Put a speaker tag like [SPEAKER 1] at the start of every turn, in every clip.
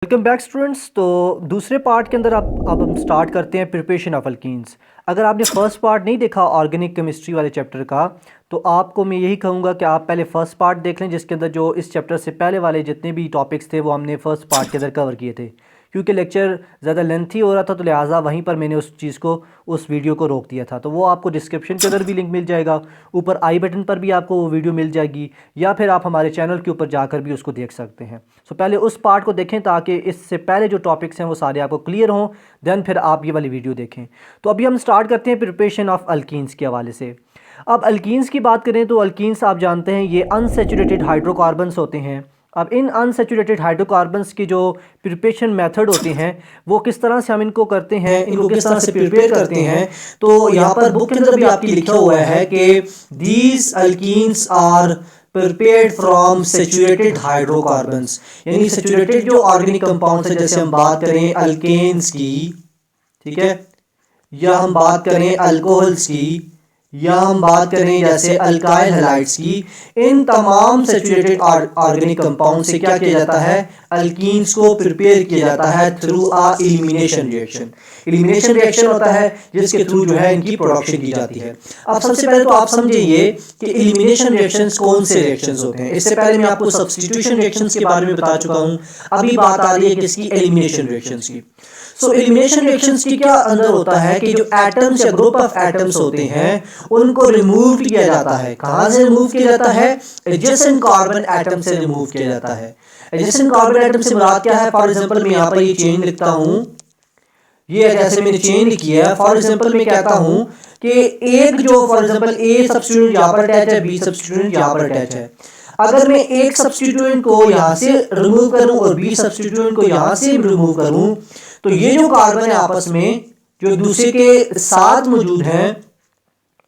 [SPEAKER 1] Welcome back students. तो दूसरे part के अंदर अब हम स्टार्ट करते हैं प्रिपरेशन ऑफ अल्कीन्स। अगर आपने फर्स्ट पार्ट नहीं देखा ऑर्गेनिक केमिस्ट्री वाले चैप्टर का, तो आपको मैं यही कहूँगा कि आप पहले फर्स्ट पार्ट देख लें, जिसके अंदर जो इस चैप्टर से पहले वाले जितने भी टॉपिक्स थे वो हमने फर्स्ट पार्ट के अंदर कवर किए थे। क्योंकि लेक्चर ज़्यादा लेंथी हो रहा था, तो लिहाजा वहीं पर मैंने उस चीज़ को, उस वीडियो को रोक दिया था। तो वो आपको डिस्क्रिप्शन के अंदर भी लिंक मिल जाएगा, ऊपर आई बटन पर भी आपको वो वीडियो मिल जाएगी, या फिर आप हमारे चैनल के ऊपर जाकर भी उसको देख सकते हैं। सो पहले उस पार्ट को देखें ताकि इससे पहले जो टॉपिक्स हैं वो सारे आपको क्लियर हों, देन फिर आप ये वाली वीडियो देखें। तो अभी हम स्टार्ट करते हैं प्रिपरेशन ऑफ अल्कीन्स के हवाले से। अब अल्कीन्स की बात करें तो अल्कीन्स आप जानते हैं ये अनसैचुरेटेड हाइड्रोकार्बन्स होते हैं। अब इन अनसैचुरेटेड हाइड्रोकार्बन्स की जो प्रिपरेशन मेथड होते हैं वो किस तरह से हम इनको करते हैं, इनको किस तरह से प्रिपेयर करते हैं, तो यहाँ पर बुक के अंदर भी आपकी लिखा हुआ है कि these alkenes are prepared from saturated hydrocarbons, यानी सैचुरेटेड जो ऑर्गेनिक कंपाउंड्स है, जैसे हम बात करें अल्केन्स की, ठीक है, या हम बात करें अल्कोहल्स की, या हम बात करें जैसे अल्काइल हैलाइड्स की, इन तमाम सैचुरेटेड ऑर्गेनिक कंपाउंड से क्या किया जाता है, अल्कीन्स को प्रिपेयर किया जाता है through a elimination reaction. Elimination reaction होता है जिसके थ्रू जो है इनकी प्रोडक्शन की जाती है। अब सबसे पहले तो आप समझिए कि एलिमिनेशन रिएक्शंस कौन से रिएक्शंस होते हैं। इससे पहले मैं आपको सब्स्टिट्यूशन रिएक्शंस के बारे में बता चुका हूं, अभी बात आ रही है किसकी, एलिमिनेशन रिएक्शंस की। सो एलिमिनेशन रिएक्शंस की क्या अंदर होता है कि जो एटम्स या ग्रुप ऑफ एटम्स होते हैं उनको रिमूव किया जाता है। कहां से रिमूव किया जाता है, एडजेसेंट कार्बन एटम से रिमूव किया जाता है। एडजेसेंट कार्बन एटम से मुराद क्या है, फॉर एग्जांपल मैं यहाँ पर ये चेन लिखता हूँ, ये जैसे मैंने चेन लिखी है, फॉर एग्जांपल मैं कहता हूँ कि एक जो फॉर एग्जांपल ए सब्स्टिट्यूएंट यहाँ पर अटैच है, बी सब्स्टिट्यूएंट यहाँ पर अटैच है। अगर मैं एक सब्स्टिट्यूएंट को यहाँ से रिमूव करूं और बी सब्स्टिट्यूएंट को यहाँ से रिमूव करूं, तो ये जो कार्बन है आपस में जो दूसरे के साथ मौजूद हैं,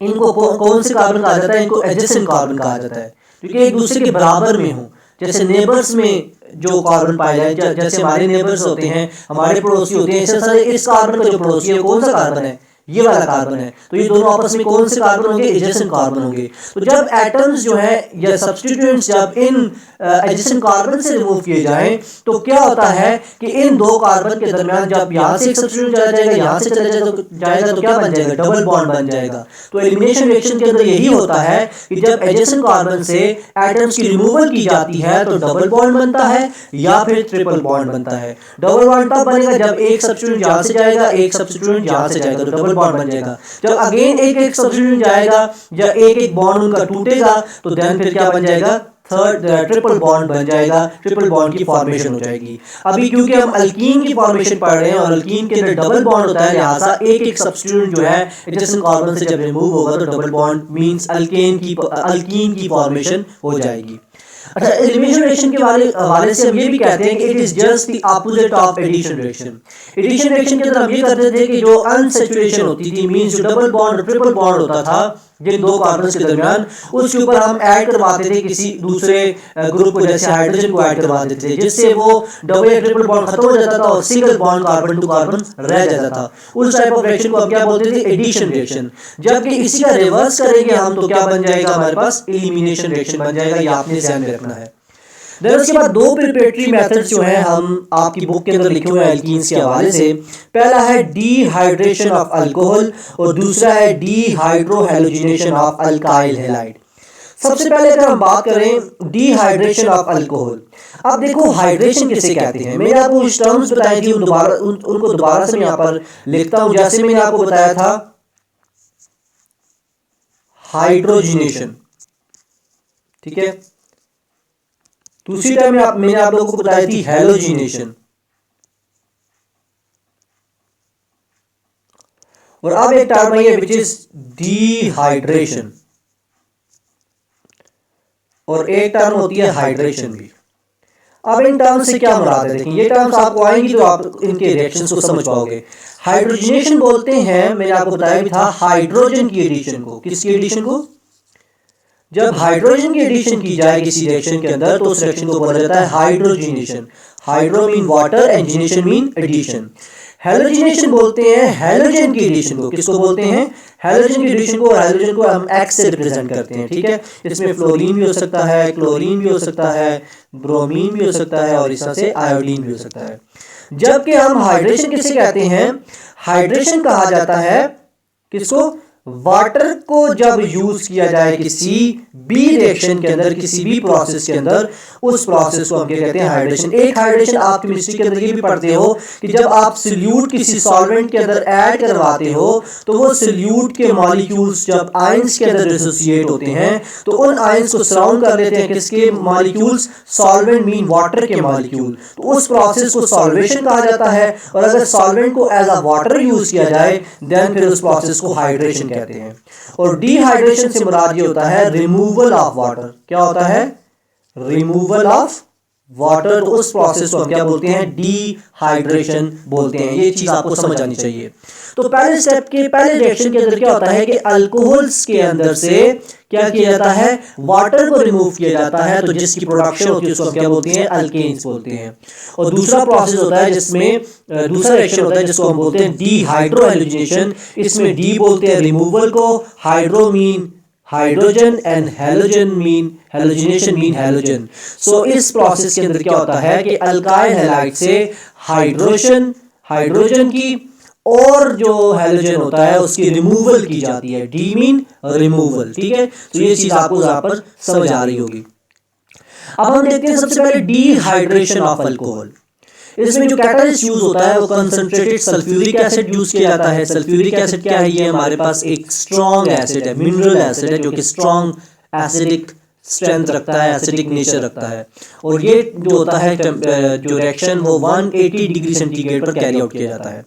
[SPEAKER 1] इनको कौन से कार्बन कहा जाता है, इनको एडजेसेंट कार्बन कहा जाता है, क्योंकि एक दूसरे के बराबर में हो। जैसे नेबर्स में जो कार्बन पाए जाए, जैसे हमारे नेबर्स होते हैं, हमारे पड़ोसी होते हैं, इस कार्बन का जो पड़ोसी है कौन सा कार्बन है, ये वाला कार्बन है। तो ये दोनों आपस में कौन से कार्बन होंगे, एडजेसेंट कार्बन होंगे। तो जब एटम्स जो है या सब्स्टिट्यूएंट्स जब इन एडजेसेंट कार्बन से रिमूव किए जाएं, तो क्या होता है कि इन दो कार्बन के दरमियान जब यहाँ से एक सब्स्टिट्यूएंट चला जाएगा, यहाँ से चला जाएगा तो क्या बन जाएगा, डबल बॉन्ड बन जाएगा। तो एलिमिनेशन रिएक्शन के अंदर यही होता है कि जब एडजेसेंट कार्बन से एटम्स की रिमूवल की जाती है तो डबल बॉन्ड बनता है या फिर ट्रिपल बॉन्ड बनता है। डबल बॉन्ड तब बनेगा जब एक सब्स्टिट्यूएंट यहाँ से जाएगा, एक सब्स्टिट्यूएंट यहाँ से जाएगा, तो डबल बॉन्ड बन जाएगा। जब अगेन एक एक सब्स्टिट्यूएंट जाएगा या एक एक बॉन्ड उनका टूटेगा, तो देन फिर क्या बन जाएगा, थर्ड ट्रिपल बॉन्ड बन जाएगा, ट्रिपल बॉन्ड की फॉर्मेशन हो जाएगी। अभी क्योंकि हम अल्कीन की फॉर्मेशन पढ़ रहे हैं और अल्कीन के अंदर डबल बॉन्ड होता है, लिहाजा एक एक सब्स्टिट्यूएंट जो है एडजेसेंट कार्बन से जब रिमूव होगा तो डबल बॉन्ड मींस अल्कीन की फॉर्मेशन हो जाएगी। अच्छा, एलिमिनेशन रिएक्शन के हवाले से हम ये भी कहते हैं कि it is just the opposite of addition reaction. Addition reaction के अंदर हम ये करते थे कि जो अनसैचुरेशन होती थी, मींस जो डबल बॉन्ड और ट्रिपल बॉन्ड होता था जिन दो कार्बन्स के दरमियान, उसके ऊपर हम ऐड करवाते थे किसी दूसरे ग्रुप को, जैसे हाइड्रोजन को ऐड करवा देते थे, जिससे वो डबल या ट्रिपल बॉन्ड खत्म हो जाता था और single bond carbon to carbon रह जाता था। उस टाइप ऑफ रिएक्शन को हम क्या बोलते थे, एडिशन रिएक्शन। जबकि इसी का रिवर्स करेंगे हम तो क्या बन जाएगा, हमारे पास एलिमिनेशन रिएक्शन बन जाएगा। ये आपने ध्यान में रखना है। देन उसके बाद दो प्रिपरेटरी मेथड्स जो हैं हम आपकी बुक के अंदर लिखे हुए हैं अल्कीन्स के हवाले से। पहला है डीहाइड्रेशन ऑफ अल्कोहल और दूसरा है डीहाइड्रोहैलोजिनेशन ऑफ अल्काइल हैलाइड। सबसे पहले अगर हम बात करें डीहाइड्रेशन ऑफ अल्कोहल, अब देखो हाइड्रेशन किसे कहते हैं, मैंने आपको कुछ टर्म्स बताई थी, उनको दोबारा से मैं यहाँ पर लिखता हूं। जैसे मैंने आपको बताया था हाइड्रोजिनेशन, ठीक है, दूसरी टाइम मैंने आप लोगों को बताई थी हैलोजिनेशन, और अब एक टर्म है विच इज डीहाइड्रेशन, और एक टर्म होती है हाइड्रेशन भी। अब इन टर्म्स से क्या मुराद है, देखिए ये टर्म्स आपको आएंगी तो आप इनके रिएक्शंस को समझ पाओगे। हाइड्रोजनेशन बोलते हैं, मैंने आपको बताया भी था, हाइड्रोजन की एडिशन को। किसकी एडिशन को, जब हाइड्रोजन की एडिशन की जाए किसी रिएक्शन के अंदर तो उस रिएक्शन को बोला जाता है हाइड्रोजनेशन। हाइड्रो मीन वाटर, एंजिनेशन मीन एडिशन। हेलोजिनेशन बोलते हैं हेलोजन की एडिशन को। किसको बोलते हैं? हेलोजन की एडिशन को। हेलोजन को हम एक्स से रिप्रेजेंट करते हैं, ठीक है। इसमें फ्लोरीन भी हो सकता है, क्लोरीन भी हो सकता है, ब्रोमीन भी हो सकता है और इस तरह से आयोडीन भी हो सकता है। जबकि हम हाइड्रेशन किसे कहते हैं? हाइड्रेशन कहा जाता है किसको? वाटर को जब यूज किया जाए किसी भी रिएक्शन के अंदर, किसी भी प्रोसेस के अंदर, उस प्रोसेस को हम क्या कहते हैं? हाइड्रेशन। एक हाइड्रेशन आप केमिस्ट्री के अंदर ये भी पढ़ते हो कि जब आप सॉल्यूट किसी सॉल्वेंट के अंदर ऐड करवाते हो तो वो सॉल्यूट के मॉलिक्यूल्स जब आयंस के अंदर एसोसिएट होते हैं तो उन आयंस को सराउंड कर लेते हैं किसके मॉलिक्यूल्स? सॉल्वेंट मीन वाटर के मॉलिक्यूल। तो उस प्रोसेस को सॉल्वेशन कहा जाता है। और अगर सॉल्वेंट को एज अ वाटर यूज किया जाए देन फिर उस प्रोसेस को हाइड्रेशन कहते हैं। और डिहाइड्रेशन से मुराद ये होता है रिमूवल ऑफ वाटर। क्या होता है? Removal of water. तो उस प्रोसेस को हम क्या बोलते हैं? डिहाइड्रेशन बोलते हैं। ये चीज आपको समझ आनी चाहिए। तो पहले स्टेप के पहले रिएक्शन के अंदर क्या होता है कि अल्कोहल्स के अंदर से क्या किया जाता है? वाटर को रिमूव किया जाता है। तो जिसकी प्रोडक्शन होती है उसको हम क्या बोलते हैं? अल्केन्स बोलते हैं। और दूसरा प्रोसेस होता है जिसमें दूसरा रिएक्शन होता है जिसको हम बोलते हैं डिहाइड्रोहेलोजिनेशन। इसमें डी बोलते हैं रिमूवल को, hydro mean hydrogen and halogen mean halogenation mean halogen. So इस प्रोसेस के अंदर क्या होता है कि अल्काइल हैलाइड से हाइड्रोजन की और जो हेलोजन होता है उसकी रिमूवल की जाती है। डी मीन रिमूवल, ठीक है। तो ये चीज आपको यहां पर समझ आ रही होगी। अब हम देखते हैं सबसे पहले डिहाइड्रेशन ऑफ अल्कोहल। इसमें जो कैटलिस्ट यूज होता है वो कंसंट्रेटेड सल्फ्यूरिक एसिड यूज किया जाता है। सल्फ्यूरिक एसिड क्या है? ये हमारे पास एक स्ट्रॉन्ग एसिड है, मिनरल एसिड है जो कि स्ट्रॉन्ग एसिडिक स्ट्रेंथ रखता है, एसिडिक नेचर रखता है। और ये जो होता है जो रिएक्शन वो 180 डिग्री सेंटीग्रेड पर कैरी आउट किया जाता है।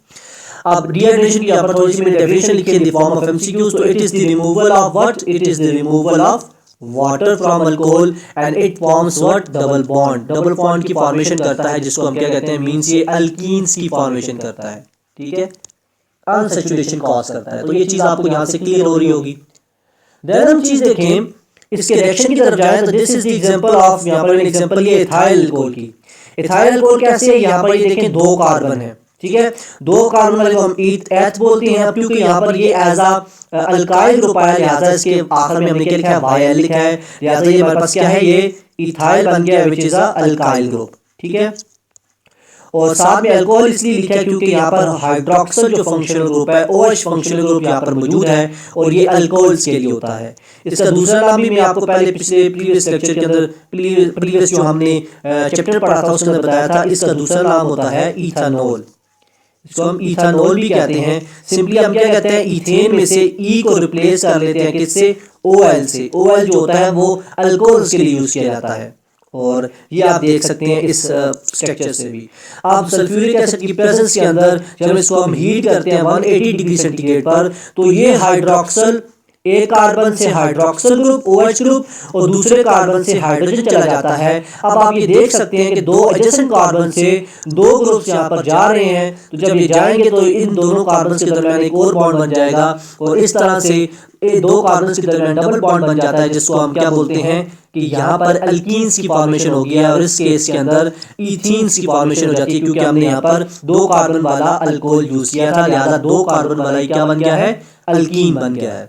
[SPEAKER 1] अब डिहाइड्रेशन की यहाँ पर थोड़ी सी मैंने डेफिनेशन लिखी है in the form of MCQs. तो it is the removal of what? It is the removal of water from alcohol and it forms what? Double bond. Double bond की फॉर्मेशन करता है जिसको हम क्या कहते हैं? मींस ये अल्कीन्स की फॉर्मेशन करता है, ठीक है। अनसैचुरेशन कॉज करता है। तो ये चीज आपको यहां से क्लियर हो रही होगी। देन हम चीज देखें इसके रिएक्शन की तरफ जाएं तो this is the example of, यहां पर मैंने एग्जांपल लिया इथाइल अल्कोहल की। इथाइल अल्कोहल कैसे है? यहां पर ये देखें दो कार्बन है, ठीक है। दो कार्बन वाले को हम एथ बोलते हैं क्योंकि यहाँ पर ये एज अ अल्काइल ग्रुप आया, लिहाजा इसके आखिर में हमने क्या लिखा है? YL लिखा है। लिहाजा ये हमारे पास क्या है? ये इथाइल बन गया which is a alkyl group, ठीक है। और साथ में अल्कोहल इसलिए लिखा है क्योंकि यहाँ पर हाइड्रोक्सिल जो फंक्शनल ग्रुप है, OH फंक्शनल ग्रुप यहाँ पर मौजूद है और ये अल्कोहल्स के लिए होता है। इसका दूसरा नाम भी मैं आपको पहले पिछले प्रीवियस लेक्चर के अंदर प्रीवियस जो हमने चैप्टर पढ़ा था उसके अंदर बताया था। इसका दूसरा नाम होता है इथानॉल। इसको हम इथानॉल भी कहते हैं। सिंपली हम क्या कहते हैं? इथेन में से ई को रिप्लेस कर लेते हैं किससे? OL से। OL जो होता है वो अल्कोहल्स के लिए यूज किया जाता है। और ये आप देख सकते हैं इस स्ट्रक्चर से भी। अब सल्फ्यूरिक एसिड की प्रेजेंस के अंदर जब इसको हम हीट करते हैं 180 डिग्री सेंटीग्रेड पर तो ये हाइड्रोक्सिल, एक कार्बन से हाइड्रोक्सिल ग्रुप OH ग्रुप और दूसरे कार्बन से हाइड्रोजन चला जाता है। अब आप ये देख सकते हैं कि दो एडजेसेंट कार्बन से दो ग्रुप्स यहाँ पर जा रहे हैं। तो जब ये जाएंगे तो इन दोनों कार्बन के दरमियान एक और बॉन्ड बन जाएगा और इस तरह से ये दो कार्बन के दरमियान डबल बॉन्ड बन जाता है जिसको हम क्या बोलते हैं कि यहाँ पर अल्कीन्स की फॉर्मेशन हो गया है और इस केस के अंदर इथीन्स की फॉर्मेशन हो जाती है क्योंकि हमने यहाँ पर दो कार्बन वाला अल्कोहल यूज किया था। लिहाजा दो कार्बन वाला क्या बन गया है? अल्कीन बन गया है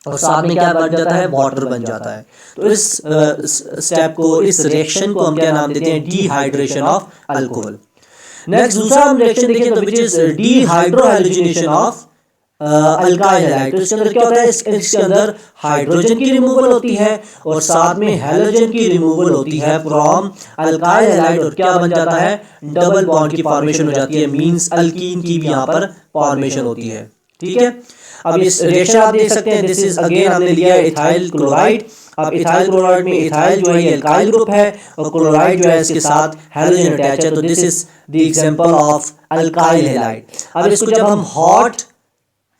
[SPEAKER 1] और साथ में क्या बन जाता है? वाटर बन जाता है। तो इस स्टेप को, इस रिएक्शन को हम क्या नाम देते हैं? Dehydration of alcohol. नेक्स्ट दूसरा हम रिएक्शन देखें तो which is dehydrohalogenation of alkyl halide. तो इसके अंदर क्या होता है? इसके अंदर हाइड्रोजन की रिमूवल होती है और साथ में हेलोजन की रिमूवल होती है फ्रॉम अल्काइल हैलाइड और क्या बन जाता है? डबल बॉन्ड की फॉर्मेशन हो जाती है। मींस अल्कीन की भी यहाँ पर फॉर्मेशन होती है, ठीक है। अब इस रिएक्शन आप देख सकते हैं, दिस इज अगेन हमने लिया है इथाइल क्लोराइड। अब इथाइल क्लोराइड में इथाइल जो है ये अल्काइल ग्रुप है और क्लोराइड जो है इसके साथ हेलोजन अटैच है। तो this is the example of alkyl halide. अब इसको जब हम हॉट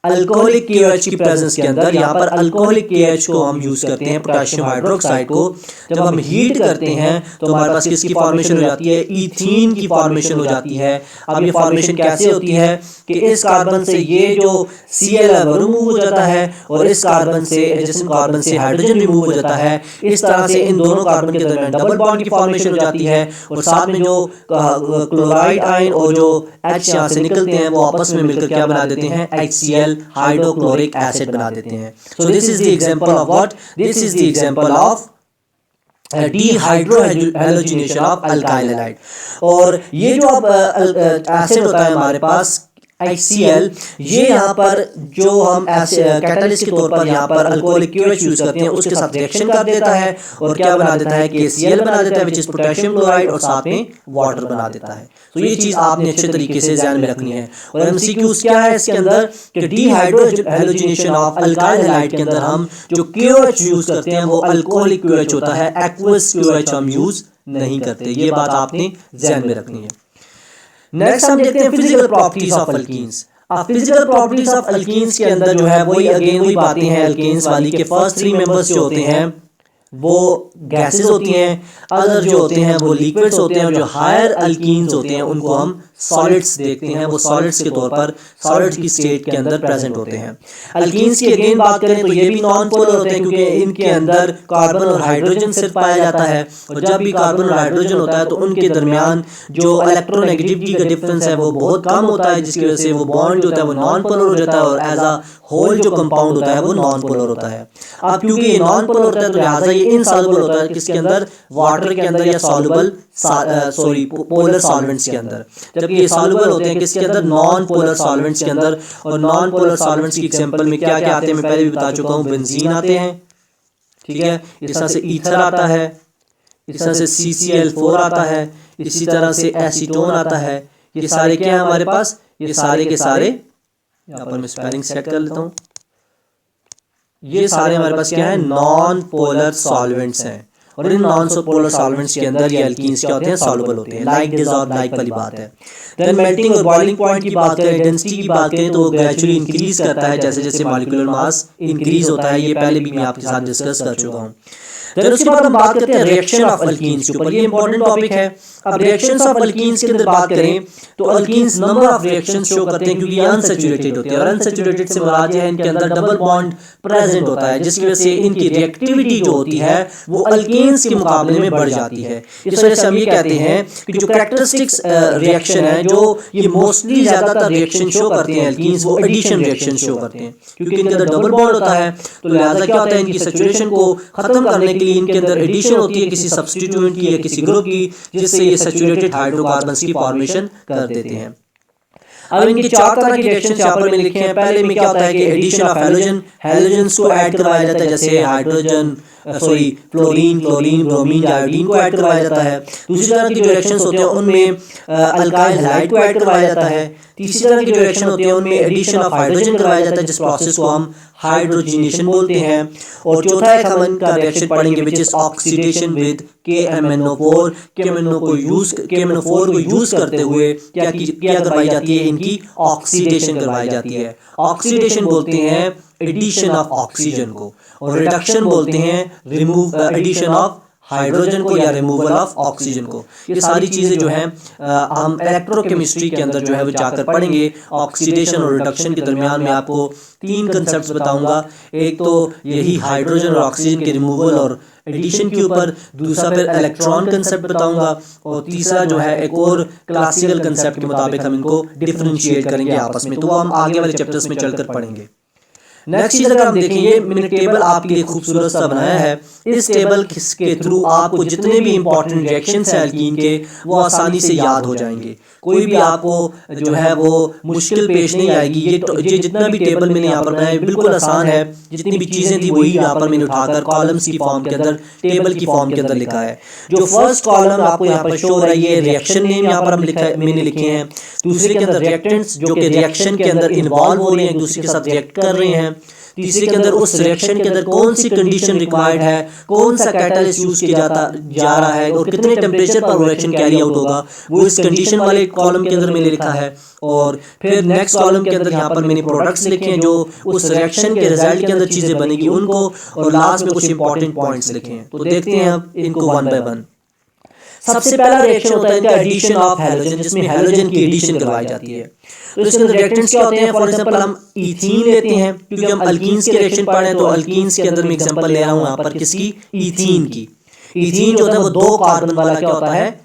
[SPEAKER 2] अल्कोहलिक KOH की प्रेजेंस के अंदर, यहाँ पर अल्कोहलिक KOH को हम यूज करते हैं, पोटेशियम हाइड्रोक्साइड को। जब हम हीट करते हैं तो हमारे पास किसकी फॉर्मेशन हो जाती है, ईथीन की फॉर्मेशन हो जाती है। अब ये फॉर्मेशन कैसे होती है कि इस कार्बन से ये जो Cl है वो रिमूव हो जाता है, और इस कार्बन से एडजेसेंट कार्बन से हाइड्रोजन रिमूव हो जाता है। इस तरह से इन दोनों कार्बन के दरमियान डबल बॉन्ड की फॉर्मेशन हो जाती है, और साथ में जो क्लोराइड आयन और जो H यहाँ से निकलते हैं वो आपस में मिलकर क्या बना देते हैं, HCl हाइड्रोक्लोरिक एसिड बना देते हैं। So this is the example of what, this is the example of dehydrohalogenation of alkyl halide. और ये जो अब एसिड होता है हमारे पास HCl, ये यहाँ पर जो हम कैटलिस्ट के तौर पर यहाँ पर अल्कोहलिक KOH यूज करते हैं उसके साथ रिएक्शन कर देता है, और क्या बना देता है, KCl बना देता है, विच इज पोटेशियम क्लोराइड, और साथ में वाटर बना देता है। तो ये चीज आपने अच्छे तरीके से ध्यान में रखनी है। और MCQs क्या है इसके अंदर कि डिहाइड्रोहैलोजिनेशन ऑफ अल्काइल हैलाइड के अंदर हम जो KOH यूज करते हैं वो अल्कोहलिक KOH होता है, एक्वस KOH हम यूज नहीं करते। ये बात आपने ध्यान में रखनी है। नेक्स्ट हम देखते हैं फिजिकल प्रॉपर्टीज ऑफ अल्कीन्स। अब फिजिकल प्रॉपर्टीज ऑफ अल्कीन्स के अंदर जो है वही बातें हैं अल्केन्स वाली के फर्स्ट 3 मेंबर्स जो होते हैं वो गैसेस होती हैं, अदर जो होते हैं वो लिक्विड्स होते हैं, और जो हायर अल्कीन्स होते हैं उनको हम सॉलिड्स देखते हैं, वो सॉलिड्स के तौर पर सॉलिड्स की स्टेट के अंदर प्रेजेंट होते हैं। अल्कीन्स की अगेन बात करें तो ये भी नॉन पोलर होते हैं, क्योंकि इनके अंदर कार्बन और हाइड्रोजन सिर्फ पाया जाता है, और जब भी कार्बन और हाइड्रोजन होता है तो उनके दरमियान जो इलेक्ट्रोनेगेटिविटी का डिफरेंस है वो बहुत कम होता है, जिसकी वजह से वो बॉन्ड जो होता है वो नॉन पोलर हो जाता है, और एज अ होल जो कंपाउंड होता है वो नॉन पोलर होता है। अब क्योंकि ये नॉन पोलर होता है तो लिहाजा ये इनसॉल्युबल होता है, किसके अंदर, वाटर के अंदर, या सॉल्युबल पोलर सॉल्वेंट्स के अंदर। जबकि ये सॉल्युबल होते हैं किसके अंदर, नॉन पोलर सॉल्वेंट्स के अंदर। और नॉन पोलर सॉल्वेंट्स की एग्जांपल में क्या क्या आते हैं मैं पहले भी बता चुका हूँ, बेंजीन आते हैं, ठीक है, इस तरह से ईथर आता है, इस तरह से CCl4 आता है, इसी तरह से एसीटोन आता है। ये सारे क्या है हमारे पास, ये सारे के सारे, यहाँ पर मैं स्पेलिंग सेट कर लेता हूँ, ये सारे हमारे पास क्या है, नॉन पोलर सॉल्वेंट्स हैं। और इन नॉन पोलर सॉल्वेंट्स के अंदर ये अल्कीन्स क्या होते हैं, सॉल्युबल होते हैं, लाइक डिसॉल्व लाइक वाली बात है। देन मेल्टिंग और बॉइलिंग पॉइंट की बात करें, डेंसिटी की बात करें तो वो ग्रेजुअली इंक्रीज करता है जैसे जैसे मॉलिक्यूलर मास इंक्रीज होता है। ये पहले भी मैं आपके साथ डिस्कस कर चुका हूँ। देन उसके बाद हम बात करते हैं रिएक्शन ऑफ अल्कीन्स के ऊपर, ये इंपॉर्टेंट टॉपिक है। अब रिएक्शंस ऑफ अल्कीन्स के अंदर बात करें तो alkenes number of reactions show करते हैं, क्योंकि ये अनसैचुरेटेड होते हैं, और अनसैचुरेटेड से मुराद है इनके अंदर डबल बॉन्ड प्रेजेंट होता है, जिसकी वजह से इनकी रिएक्टिविटी जो होती है वो अल्कीन्स के मुकाबले में बढ़ जाती है। इस वजह से हम ये कहते हैं कि जो कैरेक्टरिस्टिक्स रिएक्शन है, जो ये मोस्टली ज्यादातर रिएक्शन शो करते हैं अल्कीन्स, वो एडिशन रिएक्शन शो करते हैं, क्योंकि इनके अंदर डबल बॉन्ड होता है। तो लिहाजा क्या होता है, इनकी सैचुरेशन को खत्म करने के लिए इनके अंदर एडिशन होती है किसी सब्स्टिट्यूएंट की या किसी ग्रुप की, जिससे ये सैचुरेटेड हाइड्रोकार्बन्स की फॉर्मेशन कर देते हैं। अब इनके 4 तरह की रिएक्शंस यहाँ पर मैंने लिखे हैं। पहले में क्या होता है कि एडिशन ऑफ हैलोजन, हैलोजन्स को ऐड करवाया जाता है, जैसे hydrogen fluorine, chlorine, bromine, iodine को ऐड करवाया जाता है। दूसरी तरह की जो रिएक्शंस होते हैं उनमें अल्काइल हैलाइड को ऐड करवाया जाता है। तीसरी तरह की जो रिएक्शन होती है उनमें एडिशन ऑफ हाइड्रोजन करवाया जाता है, जिस प्रोसेस को हम हाइड्रोजनेशन बोलते हैं। और चौथा एक हम इनका रिएक्शन पढ़ेंगे which is oxidation with KMnO4। KMnO4 को यूज करते हुए क्या करवाई जाती है, इनकी ऑक्सीडेशन करवाई जाती है। ऑक्सीडेशन बोलते हैं एडिशन ऑफ ऑक्सीजन को, और रिडक्शन बोलते हैं एडिशन ऑफ हाइड्रोजन को या रिमूवल ऑफ ऑक्सीजन को। ये सारी चीज़ें जो हैं हम इलेक्ट्रोकेमिस्ट्री के अंदर जो है वो जाकर पढ़ेंगे। ऑक्सीडेशन और रिडक्शन के दरमियान में आपको 3 कंसेप्ट बताऊंगा। एक तो यही हाइड्रोजन और ऑक्सीजन के रिमूवल और एडिशन के ऊपर, दूसरा फिर इलेक्ट्रॉन कंसेप्ट बताऊंगा, और तीसरा जो है एक और क्लासिकल कंसेप्ट के मुताबिक हम इनको डिफरेंशिएट करेंगे आपस में। तो वो हम आगे वाले चैप्टर्स में चलकर पढ़ेंगे। नेक्स्ट चीज अगर हम देखें, ये मैंने टेबल आपके लिए खूबसूरत सा बनाया है। इस टेबल के थ्रू आपको जितने भी इंपॉर्टेंट रिएक्शंस हैं अल्कीन के वो आसानी से याद हो जाएंगे। कोई भी आपको जो है वो मुश्किल पेश नहीं आएगी। ये जितना भी टेबल मैंने यहाँ पर बनाया है बिल्कुल आसान है। जितनी भी चीज़ें थी वही यहाँ पर मैंने उठाकर कॉलम्स की फॉर्म के अंदर, टेबल की फॉर्म के अंदर लिखा है। जो फर्स्ट कॉलम आपको यहाँ पर शो हो रहा है ये रिएक्शन नेम यहाँ पर मैंने लिखे हैं। दूसरे के अंदर रिएक्टेंट्स जो कि रिएक्शन के अंदर इन्वॉल्व हो रहे हैं, एक दूसरे के साथ रिएक्ट कर रहे हैं। तीसरे के अंदर उस रिएक्शन के अंदर कौन सी कंडीशन रिक्वायर्ड है, कौन सा कैटलिस्ट यूज किया जा रहा है और कितने टेम्परेचर पर वो रिएक्शन कैरी आउट होगा, वो इस कंडीशन वाले कॉलम के अंदर मैंने लिखा है। और फिर नेक्स्ट कॉलम के अंदर यहाँ पर मैंने प्रोडक्ट्स लिखे हैं जो उस रिएक्शन के रिजल्ट के अंदर चीजें बनेगी उनको, और लास्ट में कुछ इंपॉर्टेंट पॉइंट्स लिखे हैं। तो देखते हैं अब इनको वन बाय वन। सबसे पहला रिएक्शन होता है इनका एडिशन ऑफ हैलोजन, जिसमें हैलोजन की एडिशन करवाई जाती है। तो इसके अंदर रिएक्टेंट्स क्या होते हैं? फॉर एग्जांपल हम इथीन लेते हैं, क्योंकि हम अल्कीन्स के रिएक्शन पढ़ रहे हैं, तो अल्कीन्स के अंदर मैं एग्जांपल ले रहा हूं यहां पर किसकी? इथीन की। इथीन जो होता है वो 2 कार्बन वाला क्या होता है?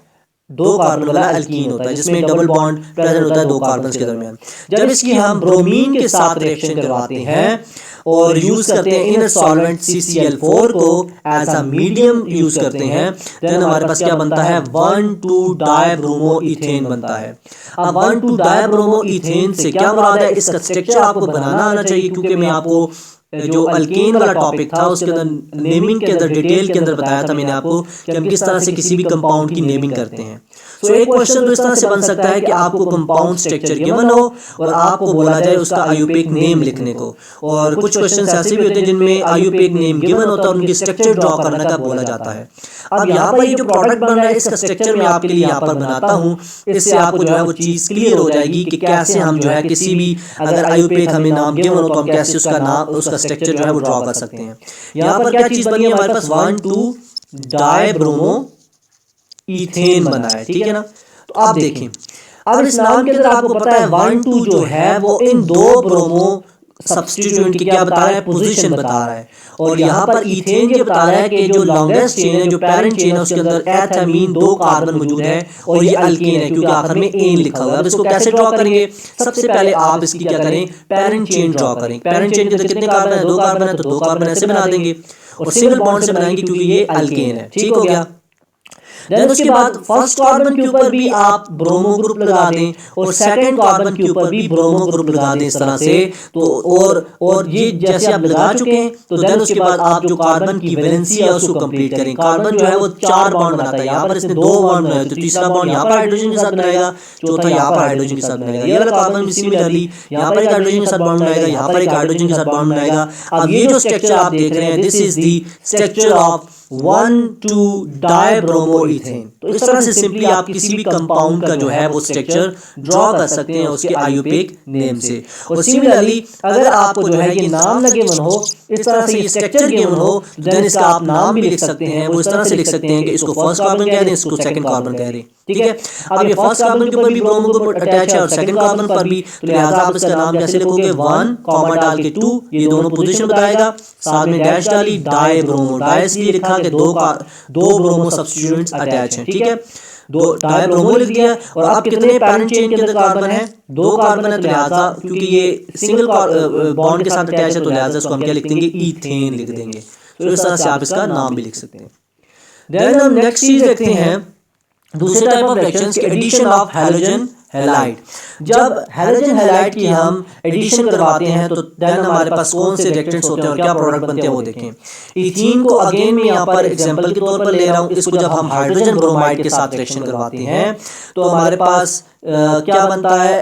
[SPEAKER 2] 2 कार्बन वाला अल्कीन होता है, जिसमें डबल बॉन्ड प्रेजेंट होता है 2 कार्बन के दरमियान। जब इसकी हम ब्रोमीन के साथ रिएक्शन करवाते हैं और यूज करते हैं इन सॉल्वेंट CCl4 को एज अ मीडियम यूज करते हैं, देन हमारे पास क्या बनता है? 1,2-डायब्रोमोइथेन बनता है। अब 1,2-डायब्रोमोइथेन से क्या मुराद है? इसका स्ट्रक्चर आपको बनाना आना चाहिए, क्योंकि मैं आपको जो अल्केन वाला टॉपिक था उसके अंदर नेमिंग के अंदर डिटेल के अंदर बताया था मैंने आपको कि हम किस तरह से किसी भी कंपाउंड की नेमिंग करते हैं। तो एक क्वेश्चन तो इस तरह से बन सकता है कि आपको कंपाउंड स्ट्रक्चर गिवन हो और आपको बोला जाए उसका आईयूपीएक नेम लिखने को, और कुछ क्वेश्चन ऐसे भी होते हैं जिनमें आईयूपीएक नेम गिवन होता है और उनकी स्ट्रक्चर ड्रॉ करने का बोला जाता है। अब यहाँ पर ये जो प्रोडक्ट बन रहा है इसका स्ट्रक्चर मैं आपके लिए यहाँ पर बनाता हूँ, इससे आपको जो है वो चीज़ क्लियर हो जाएगी कि कैसे हम जो है किसी भी अगर आईयूपीएक हमें नाम गिवन हो तो हम कैसे उसका नाम उसका स्ट्रक्चर जो है वो ड्रॉ कर सकते हैं। यहाँ पर क्या चीज़ बनी है हमारे पास? 1,2-डायब्रोमोइथेन बना है, ठीक है ना। तो आप देखें, अब इस नाम के अंदर आपको पता है 1,2 जो है वो इन 2 ब्रोमो सब्स्टिट्यूएंट की क्या बता रहा है? पोजीशन बता रहा है। और यहाँ पर इथेन ये बता रहा है कि जो लॉन्गेस्ट चेन है, जो पैरेंट चेन है, उसके अंदर एथामीन 2 कार्बन मौजूद है और ये अल्केन है, क्योंकि आखिर में एन लिखा हुआ है। अब इसको कैसे ड्रॉ करेंगे? सबसे पहले आप इसकी क्या करें? पैरेंट चेन ड्रॉ करें। पैरेंट चेन के अंदर कितने कार्बन है? 2 कार्बन है, तो 2 कार्बन ऐसे बना देंगे और सिंगल बॉन्ड से बनाएंगे क्योंकि ये अल्केन है, ठीक हो गया। देन उसके बाद फर्स्ट कार्बन के ऊपर भी आप ब्रोमो ग्रुप लगा दें और सेकंड कार्बन के ऊपर भी ब्रोमो ग्रुप लगा दें इस तरह से। तो और ये जैसे आप लगा चुके हैं तो देन उसके बाद आप जो कार्बन की वैलेंसी है उसको कंप्लीट करें। कार्बन जो है वो 4 बॉन्ड बनाता है, यहाँ पर इसने 2 बॉन्ड बनाए, तो तीसरा बॉन्ड यहाँ पर हाइड्रोजन के साथ बनाएगा, चौथा यहाँ पर हाइड्रोजन के साथ बनाएगा। ये वाला कार्बन भी सिमिलरली यहाँ पर एक हाइड्रोजन के साथ बॉन्ड बनाएगा, यहाँ पर एक हाइड्रोजन के साथ बॉन्ड बनाएगा। अब ये जो स्ट्रक्चर आप देख रहे हैं, this is the structure of 1,2-डायब्रोमोइथेन। तो इस तरह से सिंपली आप किसी भी कंपाउंड का जो है वो स्ट्रक्चर ड्रॉ कर सकते हैं उसके आईयूपीएक नेम से। और सिमिलरली अगर आपको जो है ये नाम लगे गिवन हो, इस तरह से ये स्ट्रक्चर गिवन हो, देन इसका आप नाम भी लिख सकते हैं। वो इस तरह से लिख सकते हैं कि इसको फर्स्ट कार्बन कह दें, इसको सेकंड कार्बन कह दें, ठीक है। अब ये फर्स्ट कार्बन के ऊपर भी ब्रोमो ग्रुप अटैच है और सेकंड कार्बन पर भी, तो लिहाजा आप इसका नाम कैसे लिखोगे? 1 कॉमा डाल के 2, ये दोनों पोजीशन बताएगा, साथ में डैश डाली, डायब्रोमो, डाई इसलिए लिखा कि 2 ब्रोमो सब्स्टिट्यूएंट्स अटैच हैं, ठीक है। 2 डायब्रोमो लिख दिया। और अब कितने पैरेंट चेन के अंदर कार्बन है? 2 कार्बन है, तो लिहाजा क्योंकि ये सिंगल बॉन्ड के साथ अटैच है तो लिहाजा इसको हम क्या लिख देंगे? ईथेन लिख देंगे। तो इस तरह से आप इसका नाम भी लिख सकते हैं। देन हम नेक्स्ट चीज देखते हैं, दूसरे टाइप ऑफ रिएक्शंस के एडिशन ऑफ हैलोजन हैलाइड। जब हैलोजन हैलाइड की हम एडिशन करवाते हैं तो देन हमारे पास कौन से रिएक्टेंट्स होते हैं और क्या प्रोडक्ट बनते हैं वो देखें। इथीन को अगेन मैं यहाँ पर एग्जांपल के तौर पर ले रहा हूँ। इसको जब हम हाइड्रोजन ब्रोमाइड के साथ रिएक्शन करवाते हैं तो हमारे पास क्या बनता है?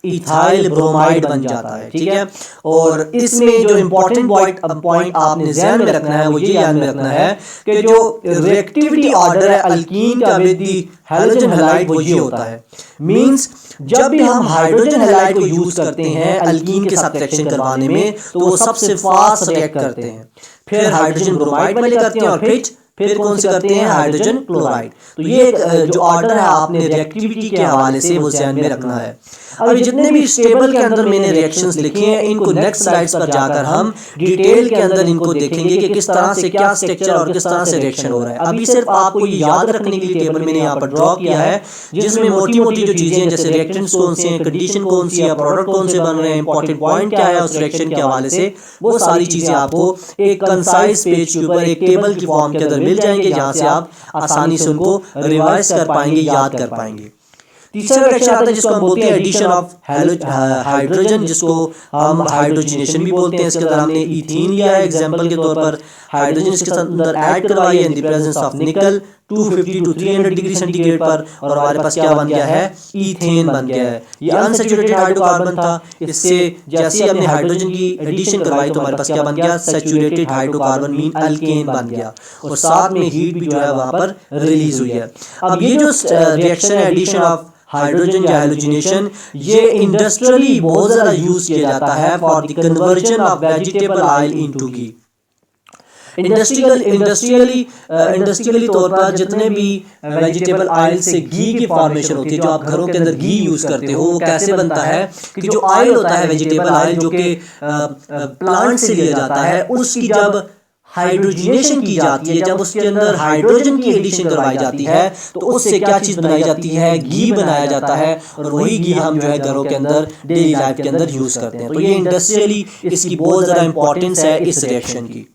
[SPEAKER 2] इथाइल ब्रोमाइड बन जाता है, ठीक है। और इसमें जो इंपॉर्टेंट पॉइंट आपने ध्यान में रखना है वो ये ध्यान में रखना है कि जो रिएक्टिविटी ऑर्डर है अल्कीन का विद द हैलोजन हैलाइड वो ये होता है। मींस जब भी हम हाइड्रोजन हैलाइड को यूज करते हैं अल्कीन के साथ रिएक्शन करवाने में तो वो सबसे फास्ट रिएक्ट करते हैं, फिर हाइड्रोजन ब्रोमाइड वाले करते हैं और फिर कौन से करते हैं? Hydrogen chloride. तो ये जो ऑर्डर है आपने रिएक्टिविटी के हवाले से वो ध्यान में रखना है। अब जितने भी टेबल के अंदर मैंने रिएक्शंस लिखे हैं इनको नेक्स्ट स्लाइड्स पर जाकर हम डिटेल के अंदर इनको देखेंगे कि किस तरह से क्या स्ट्रक्चर और किस तरह से रिएक्शन हो रहा है। अभी सिर्फ आपको ये याद रखने के लिए टेबल मैंने यहाँ पर ड्रॉ किया है, जिसमें मोटी मोटी जो चीजें हैं जैसे रिएक्टेंट्स कौन से हैं, कंडीशन कौन सी है, प्रोडक्ट कौन से बन रहे हैं, इंपॉर्टेंट पॉइंट क्या है उस रिएक्शन के हवाले से, वो सारी चीजें आपको एक कंसाइज पेज के ऊपर एक टेबल की फॉर्म के अंदर मिल जाएंगे, जहाँ से आप आसानी से उनको रिवाइज कर पाएंगे, याद कर पाएंगे। तीसरा रिएक्शन आता है जिसको हम बोलते हैं एडिशन ऑफ हाइड्रोजन, जिसको हम हाइड्रोजनेशन भी बोलते हैं। इसके अंदर हमने इथीन लिया है एग्जांपल के तौर पर, हाइड्रोजन इसके अंदर ऐड करवाई है इन द प्रेजेंस ऑफ निकल 250 to 300 डिग्री सेंटीग्रेड पर, और हमारे पास क्या बन गया है, ईथेन बन गया है। ये अनसैचुरेटेड हाइड्रोकार्बन था, इससे जैसे ही हमने हाइड्रोजन की एडिशन करवाई तो हमारे पास क्या बन गया, सैचुरेटेड हाइड्रोकार्बन मीन अल्केन बन गया, और साथ में हीट भी जो है वहां पर रिलीज हुई है। अब ये जो रिएक्शन है एडिशन ऑफ हाइड्रोजन या हैलोजिनेशन, ये इंडस्ट्रियली बहुत ज्यादा यूज किया जाता है for the conversion of vegetable oil into ghee. Industrially तौर पर जितने भी वेजिटेबल ऑयल से घी की फॉर्मेशन होती है, जो आप घरों के अंदर घी यूज करते हो, वो कैसे बनता है कि जो ऑयल होता है वेजिटेबल ऑयल जो कि प्लांट से लिया जाता है, उसकी जब हाइड्रोजनेशन की जाती है, जब उसके अंदर हाइड्रोजन की एडिशन करवाई जाती है, तो उससे क्या चीज बनाई जाती है, घी बनाया जाता है, और वही घी हम जो है घरों के अंदर डेली लाइफ के अंदर यूज करते हैं। तो ये इंडस्ट्रियली इसकी बहुत ज्यादा इंपॉर्टेंस है इस रिएक्शन की।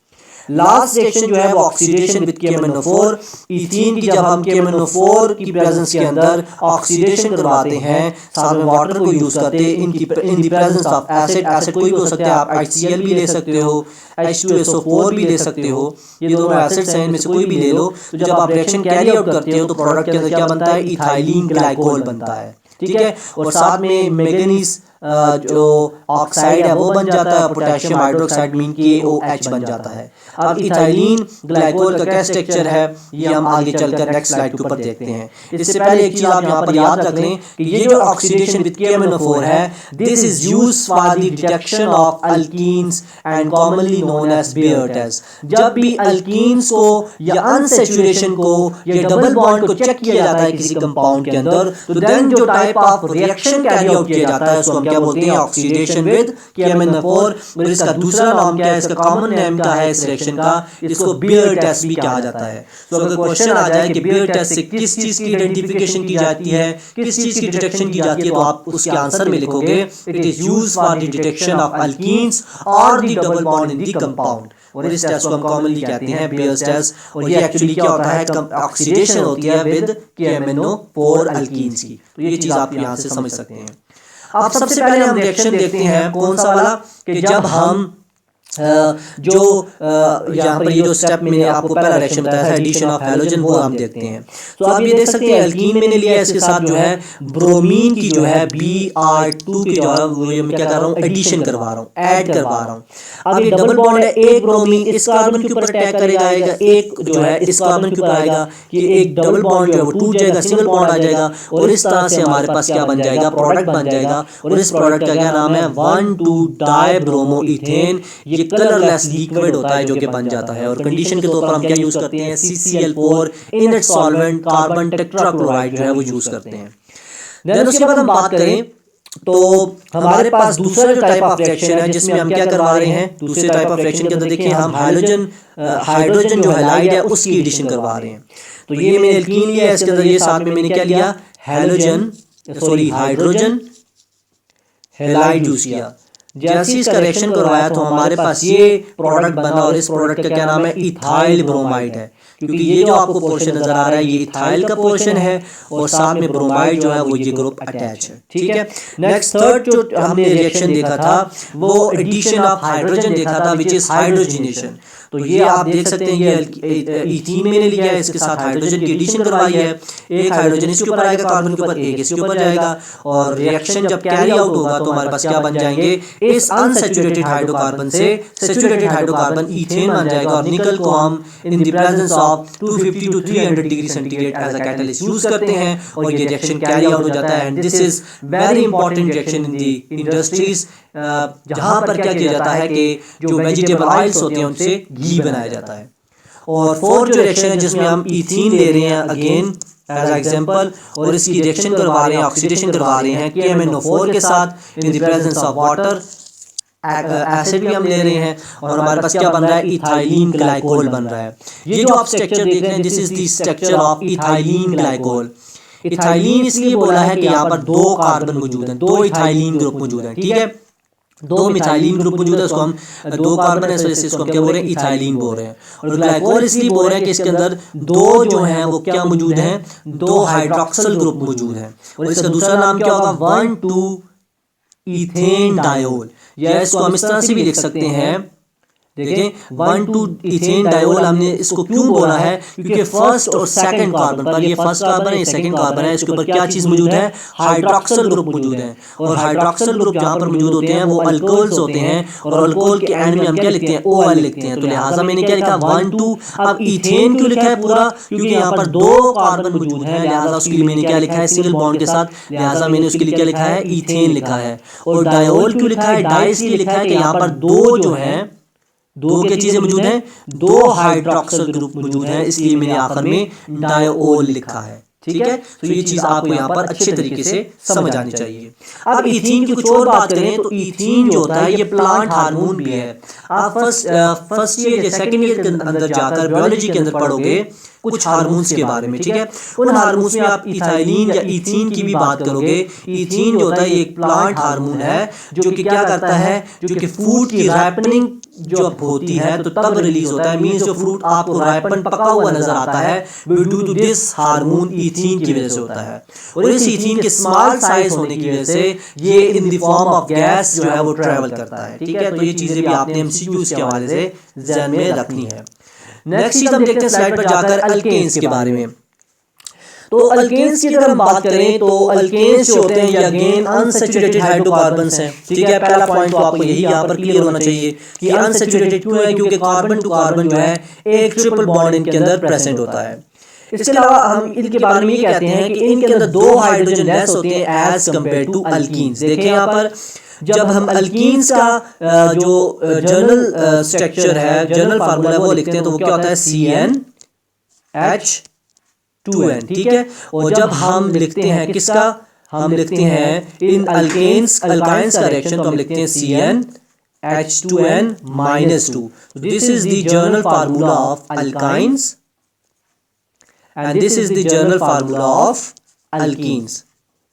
[SPEAKER 2] लास्ट रिएक्शन जो है वो ऑक्सीडेशन विद KMnO4। इथीन की जब हम KMnO4 की प्रेजेंस के अंदर ऑक्सीडेशन करवाते हैं, साथ में वाटर को यूज करते हैं इन the presence of acid, acid कोई भी हो सकता है, आप HCl भी ले सकते हो, H2SO4 भी ले सकते हो, ये दोनों एसिड्स हैं, इनमें से कोई भी ले लो। तो जब आप रिएक्शन कैरी आउट करते हो तो प्रोडक्ट के अंदर क्या बनता है, इथाइलिन ग्लाइकोल बनता है, ठीक है, और साथ में मैंगनीज जो ऑक्साइड है वो बन जाता है, पोटेशियम हाइड्रोक्साइड मीन KOH बन जाता है। अब इथाइलिन ग्लाइकोल का क्या स्ट्रक्चर है, ये हम आगे चलकर नेक्स्ट स्लाइड के ऊपर देखते हैं। इससे पहले एक चीज आप यहाँ पर याद रख लें कि ये जो ऑक्सीडेशन विद KMnO4 है, this is used for the detection of alkenes and commonly known as Baeyer test. जब भी अल्कीन्स को या अनसैचुरेशन को या डबल बॉन्ड को चेक किया जाता है किसी कंपाउंड के अंदर, तो देन जो type of reaction carry out किया जाता है उसको हम क्या बोलते हैं, ऑक्सीडेशन विद KMnO4। और इसका दूसरा नाम क्या है, इसका कॉमन नेम क्या है इस रिएक्शन का, इसको बेयर टेस्ट भी कहा जाता है। तो अगर क्वेश्चन आ जाए कि बेयर टेस्ट से किस चीज की आइडेंटिफिकेशन की जाती है, किस चीज की डिटेक्शन की जाती है, तो आप उसके आंसर में लिखोगे it is used for the detection of alkenes और the double bond in the compound. और इस टेस्ट को हम कॉमनली कहते हैं बेयर टेस्ट। और ये एक्चुअली क्या होता है, ऑक्सीडेशन होती है विद KMnO4 अल्कीन्स की। तो ये चीज आप यहां से समझ सकते हैं। अब सबसे पहले हम रिएक्शन देखते हैं कौन सा वाला, कि जब हम जो यहाँ पर ये जो स्टेप मैंने आपको पहला रिएक्शन बताया था एडिशन ऑफ हैलोजन, वो हम देखते हैं। तो आप ये देख सकते हैं एल्कीन मैंने लिया है, इसके साथ जो है ब्रोमीन की जो है Br2 की जो है वो मैं क्या कर रहा हूँ, एडिशन करवा रहा हूँ, ऐड करवा रहा हूँ। अब ये डबल बॉन्ड है, एक ब्रोमीन इस कार्बन के ऊपर अटैक करेगा, आएगा एक जो है इस कार्बन के ऊपर आएगा, कि एक डबल बॉन्ड जो है वो टूट जाएगा, सिंगल बॉन्ड आ जाएगा, और इस तरह से हमारे पास क्या बन जाएगा, प्रोडक्ट बन जाएगा। और इस प्रोडक्ट का क्या नाम है, 1,2-डाइब्रोमोइथेन। ये कलरलेस लिक्विड होता है जो कि बन जाता है। और कंडीशन के तौर पर हम क्या यूज करते हैं, CCl4 in its solvent carbon tetrachloride जो है वो यूज करते हैं। देन उसके बाद हम बात करें तो हमारे पास दूसरा जो टाइप ऑफ रिएक्शन है जिसमें हम क्या करवा रहे हैं, दूसरे टाइप ऑफ रिएक्शन के अंदर देखिए हम हाइड्रोजन जो हैलाइड है उसकी एडिशन करवा रहे हैं। तो ये मैंने एल्कीन लिया है, इसके अंदर ये साथ में मैंने क्या लिया, हाइड्रोजन हैलाइड यूज किया। जैसे इसका रिएक्शन करवाया तो हमारे पास ये प्रोडक्ट बना, और इस प्रोडक्ट का क्या नाम है, इथाइल ब्रोमाइड है, क्योंकि ये जो आपको पोर्शन नजर आ रहा है ये इथाइल का पोर्शन है, और साथ में ब्रोमाइड जो है वो ये ग्रुप अटैच है, ठीक है। नेक्स्ट थर्ड जो हमने रिएक्शन देखा था वो एडिशन ऑफ हाइड्रोजन देखा था, विच इज हाइड्रोजनेशन। तो ये आप देख सकते हैं ये इथीन मैंने लिया है, इसके साथ हाइड्रोजन की एडिशन करवाई है, एक हाइड्रोजन इसके ऊपर आएगा कार्बन के ऊपर, एक इसके ऊपर जाएगा, और रिएक्शन जब कैरी आउट होगा तो हमारे पास क्या बन जाएंगे, इस अनसैचुरेटेड हाइड्रोकार्बन से सैचुरेटेड हाइड्रोकार्बन ईथेन बन जाएगा। और निकल को हम in the presence of 250 to 300 degree centigrade as a catalyst use करते हैं, और ये रिएक्शन कैरी आउट हो जाता है। And this is very important reaction in the industries, जहां पर क्या किया जाता है कि जो वेजिटेबल ऑयल्स होते हैं उनसे घी बनाया जाता है। और फोर्थ जो रिएक्शन है जिसमें हम इथीन ले रहे हैं अगेन एज एग्जांपल, और इसकी रिएक्शन करवा रहे हैं, ऑक्सीडेशन करवा रहे हैं KMnO4 के साथ इन the presence of water, acid भी हम ले रहे हैं, और हमारे पास क्या बन रहा है, इथाइलिन ग्लाइकोल बन रहा है। ये जो आप स्ट्रक्चर देख रहे हैं this is the structure of ethylene glycol. Ethylene इसलिए बोला है कि यहाँ पर दो कार्बन मौजूद हैं, दो इथाइलिन ग्रुप मौजूद हैं, ठीक है, दो मिथाइलिन ग्रुप मौजूद है, उसको हम दो कार्बन है, इस वजह से इसको हम क्या बोल रहे हैं, इथाइलिन बोल रहे हैं। और ग्लाइकोल इसलिए बोल रहे हैं कि इसके अंदर दो जो हैं वो क्या मौजूद हैं, दो हाइड्रोक्सिल ग्रुप मौजूद हैं। और इसका दूसरा नाम क्या होगा, 1,2 इथेन डायोल, या इसको हम इस तरह से भी लिख सकते हैं देखें 1,2 इथेन डायोल हमने इसको क्यों बोला है, क्योंकि फर्स्ट और सेकंड कार्बन पर, ये फर्स्ट कार्बन है ये सेकंड कार्बन है, इसके ऊपर क्या चीज़ मौजूद है, हाइड्रोक्सल ग्रुप मौजूद है। और हाइड्रोक्सल ग्रुप जहाँ पर मौजूद होते हैं वो अल्कोहल्स होते हैं, और अल्कोहल के एंड में हम क्या लिखते हैं, OL लिखते हैं। तो लिहाजा मैंने क्या लिखा 1 2। अब इथेन क्यों लिखा है पूरा, क्योंकि यहाँ पर 2 कार्बन मौजूद है, लिहाजा उसके लिए मैंने क्या लिखा है, सिंगल बॉन्ड के साथ, लिहाजा मैंने उसके लिए क्या लिखा है, इथेन लिखा है। और डायोल क्यों लिखा है, डाई इसलिए लिखा है कि यहाँ पर 2 जो है, 2 क्या चीजें मौजूद हैं, 2 हाइड्रोक्सल ग्रुप मौजूद हैं, इसलिए मैंने आखिर में डायोल लिखा है। ठीक है, तो ये चीज आपको यहाँ पर अच्छे तरीके से समझ आनी चाहिए। अब इथीन की कुछ और बात करें तो इथीन जो होता है ये प्लांट हार्मोन भी है। आप फर्स्ट ईयर या सेकंड ईयर के अंदर जाकर बायोलॉजी के अंदर पढ़ोगे कुछ हार्मोन्स के बारे में। ठीक है, उन हार्मोन्स में आप इथाइलिन या इथीन की भी बात करोगे। इथीन जो होता है ये एक प्लांट हार्मोन है जो कि क्या करता है, जो कि फूड की राइपनिंग जब होती है तो तब रिलीज होता है। मींस जो फ्रूट आपको राइपन पका हुआ नजर आता है वो due to this hormone ethene की वजह से होता है। और इस इथीन के स्मॉल साइज होने की वजह से ये इन द फॉर्म ऑफ गैस जो है वो ट्रेवल करता है। ठीक है, तो ये चीजें भी आपने एमसीक्यूज के हवाले से ध्यान में रखनी है। नेक्स्ट चीज हम देखते हैं स्लाइड पर जाकर अल्केन्स के बारे में। तो अल्केन्स की अगर हम बात करें तो अल्केन्स जो होते हैं ये अगेन अनसैचुरेटेड हाइड्रोकार्बन्स हैं। ठीक है, पहला पॉइंट तो आपको यही यहाँ पर क्लियर होना चाहिए कि अनसैचुरेटेड क्यों है, क्योंकि कार्बन टू कार्बन जो है एक ट्रिपल बॉन्ड इनके अंदर प्रेजेंट होता है। इसके अलावा हम इनके बारे में ये कहते हैं कि इनके अंदर 2 हाइड्रोजन लेस होते हैं एज कंपेयर टू अल्कीन्स। देखें यहाँ पर जब हम अल्कीन्स का जो जर्नल स्ट्रक्चर है, जर्नल फार्मूला है वो लिखते हैं तो वो क्या होता है CnH2n। ठीक है, और जब हम लिखते हैं किसका, हम लिखते हैं इन अल्केन्स अल्काइंस का रिएक्शन तो हम लिखते हैं CnH2n-2। This is the journal formula of alkynes and this is the journal formula of alkenes.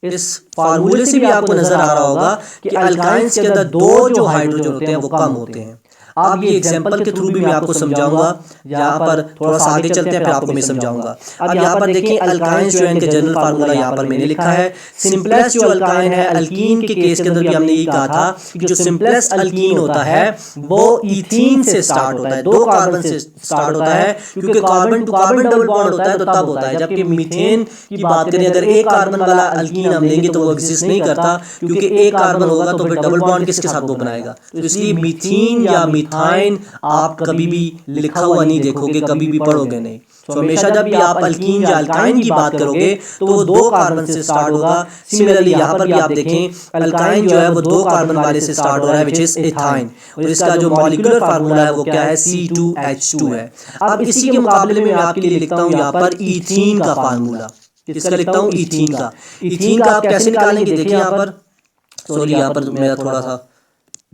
[SPEAKER 2] इस फार्मूले से भी आपको नजर आ रहा होगा कि अल्काइंस के अंदर 2 जो हाइड्रोजन होते हैं वो कम होते हैं। अब ये एग्जांपल के थ्रू भी मैं आपको समझाऊंगा, यहाँ पर थोड़ा सा आगे चलते हैं फिर आपको मैं समझाऊंगा। अब यहाँ पर देखिए अल्काइंस जो है इनका जनरल फार्मूला यहाँ पर मैंने लिखा है। सिंपलेस्ट जो अल्काइन है, अल्कीन के केस के अंदर भी हमने यही कहा था कि जो सिंपलेस्ट अल्कीन होता है वो इथीन से स्टार्ट होता है, 2 कार्बन से स्टार्ट होता है, क्योंकि carbon to carbon double bond होता है तो तब होता है। जबकि मीथेन की बात करें अगर एक कार्बन वाला अल्कीन हम लेंगे तो वो एग्जिस्ट नहीं करता, क्योंकि एक कार्बन होगा तो फिर डबल बॉन्ड किसके साथ वो बनाएगा। तो इसलिए मीथीन या मिथाइन आप कभी भी लिखा हुआ नहीं देखोगे, कभी भी पढ़ोगे नहीं। तो हमेशा जब भी आप अल्कीन या अल्काइन की बात करोगे तो वो 2 कार्बन से स्टार्ट होगा। सिमिलरली यहाँ पर भी आप देखें अल्काइन जो है वो 2 कार्बन वाले से स्टार्ट हो रहा है विच इज इथाइन, और इसका जो मॉलिक्यूलर फार्मूला है वो क्या है, C2H2 है। अब इसी के मुकाबले में मैं आपके लिए लिखता हूँ यहाँ पर इथीन का फार्मूला। किसका लिखता हूँ, इथीन का। इथीन का आप कैसे निकालेंगे, देखिए यहाँ पर, सॉरी यहाँ पर मेरा थोड़ा सा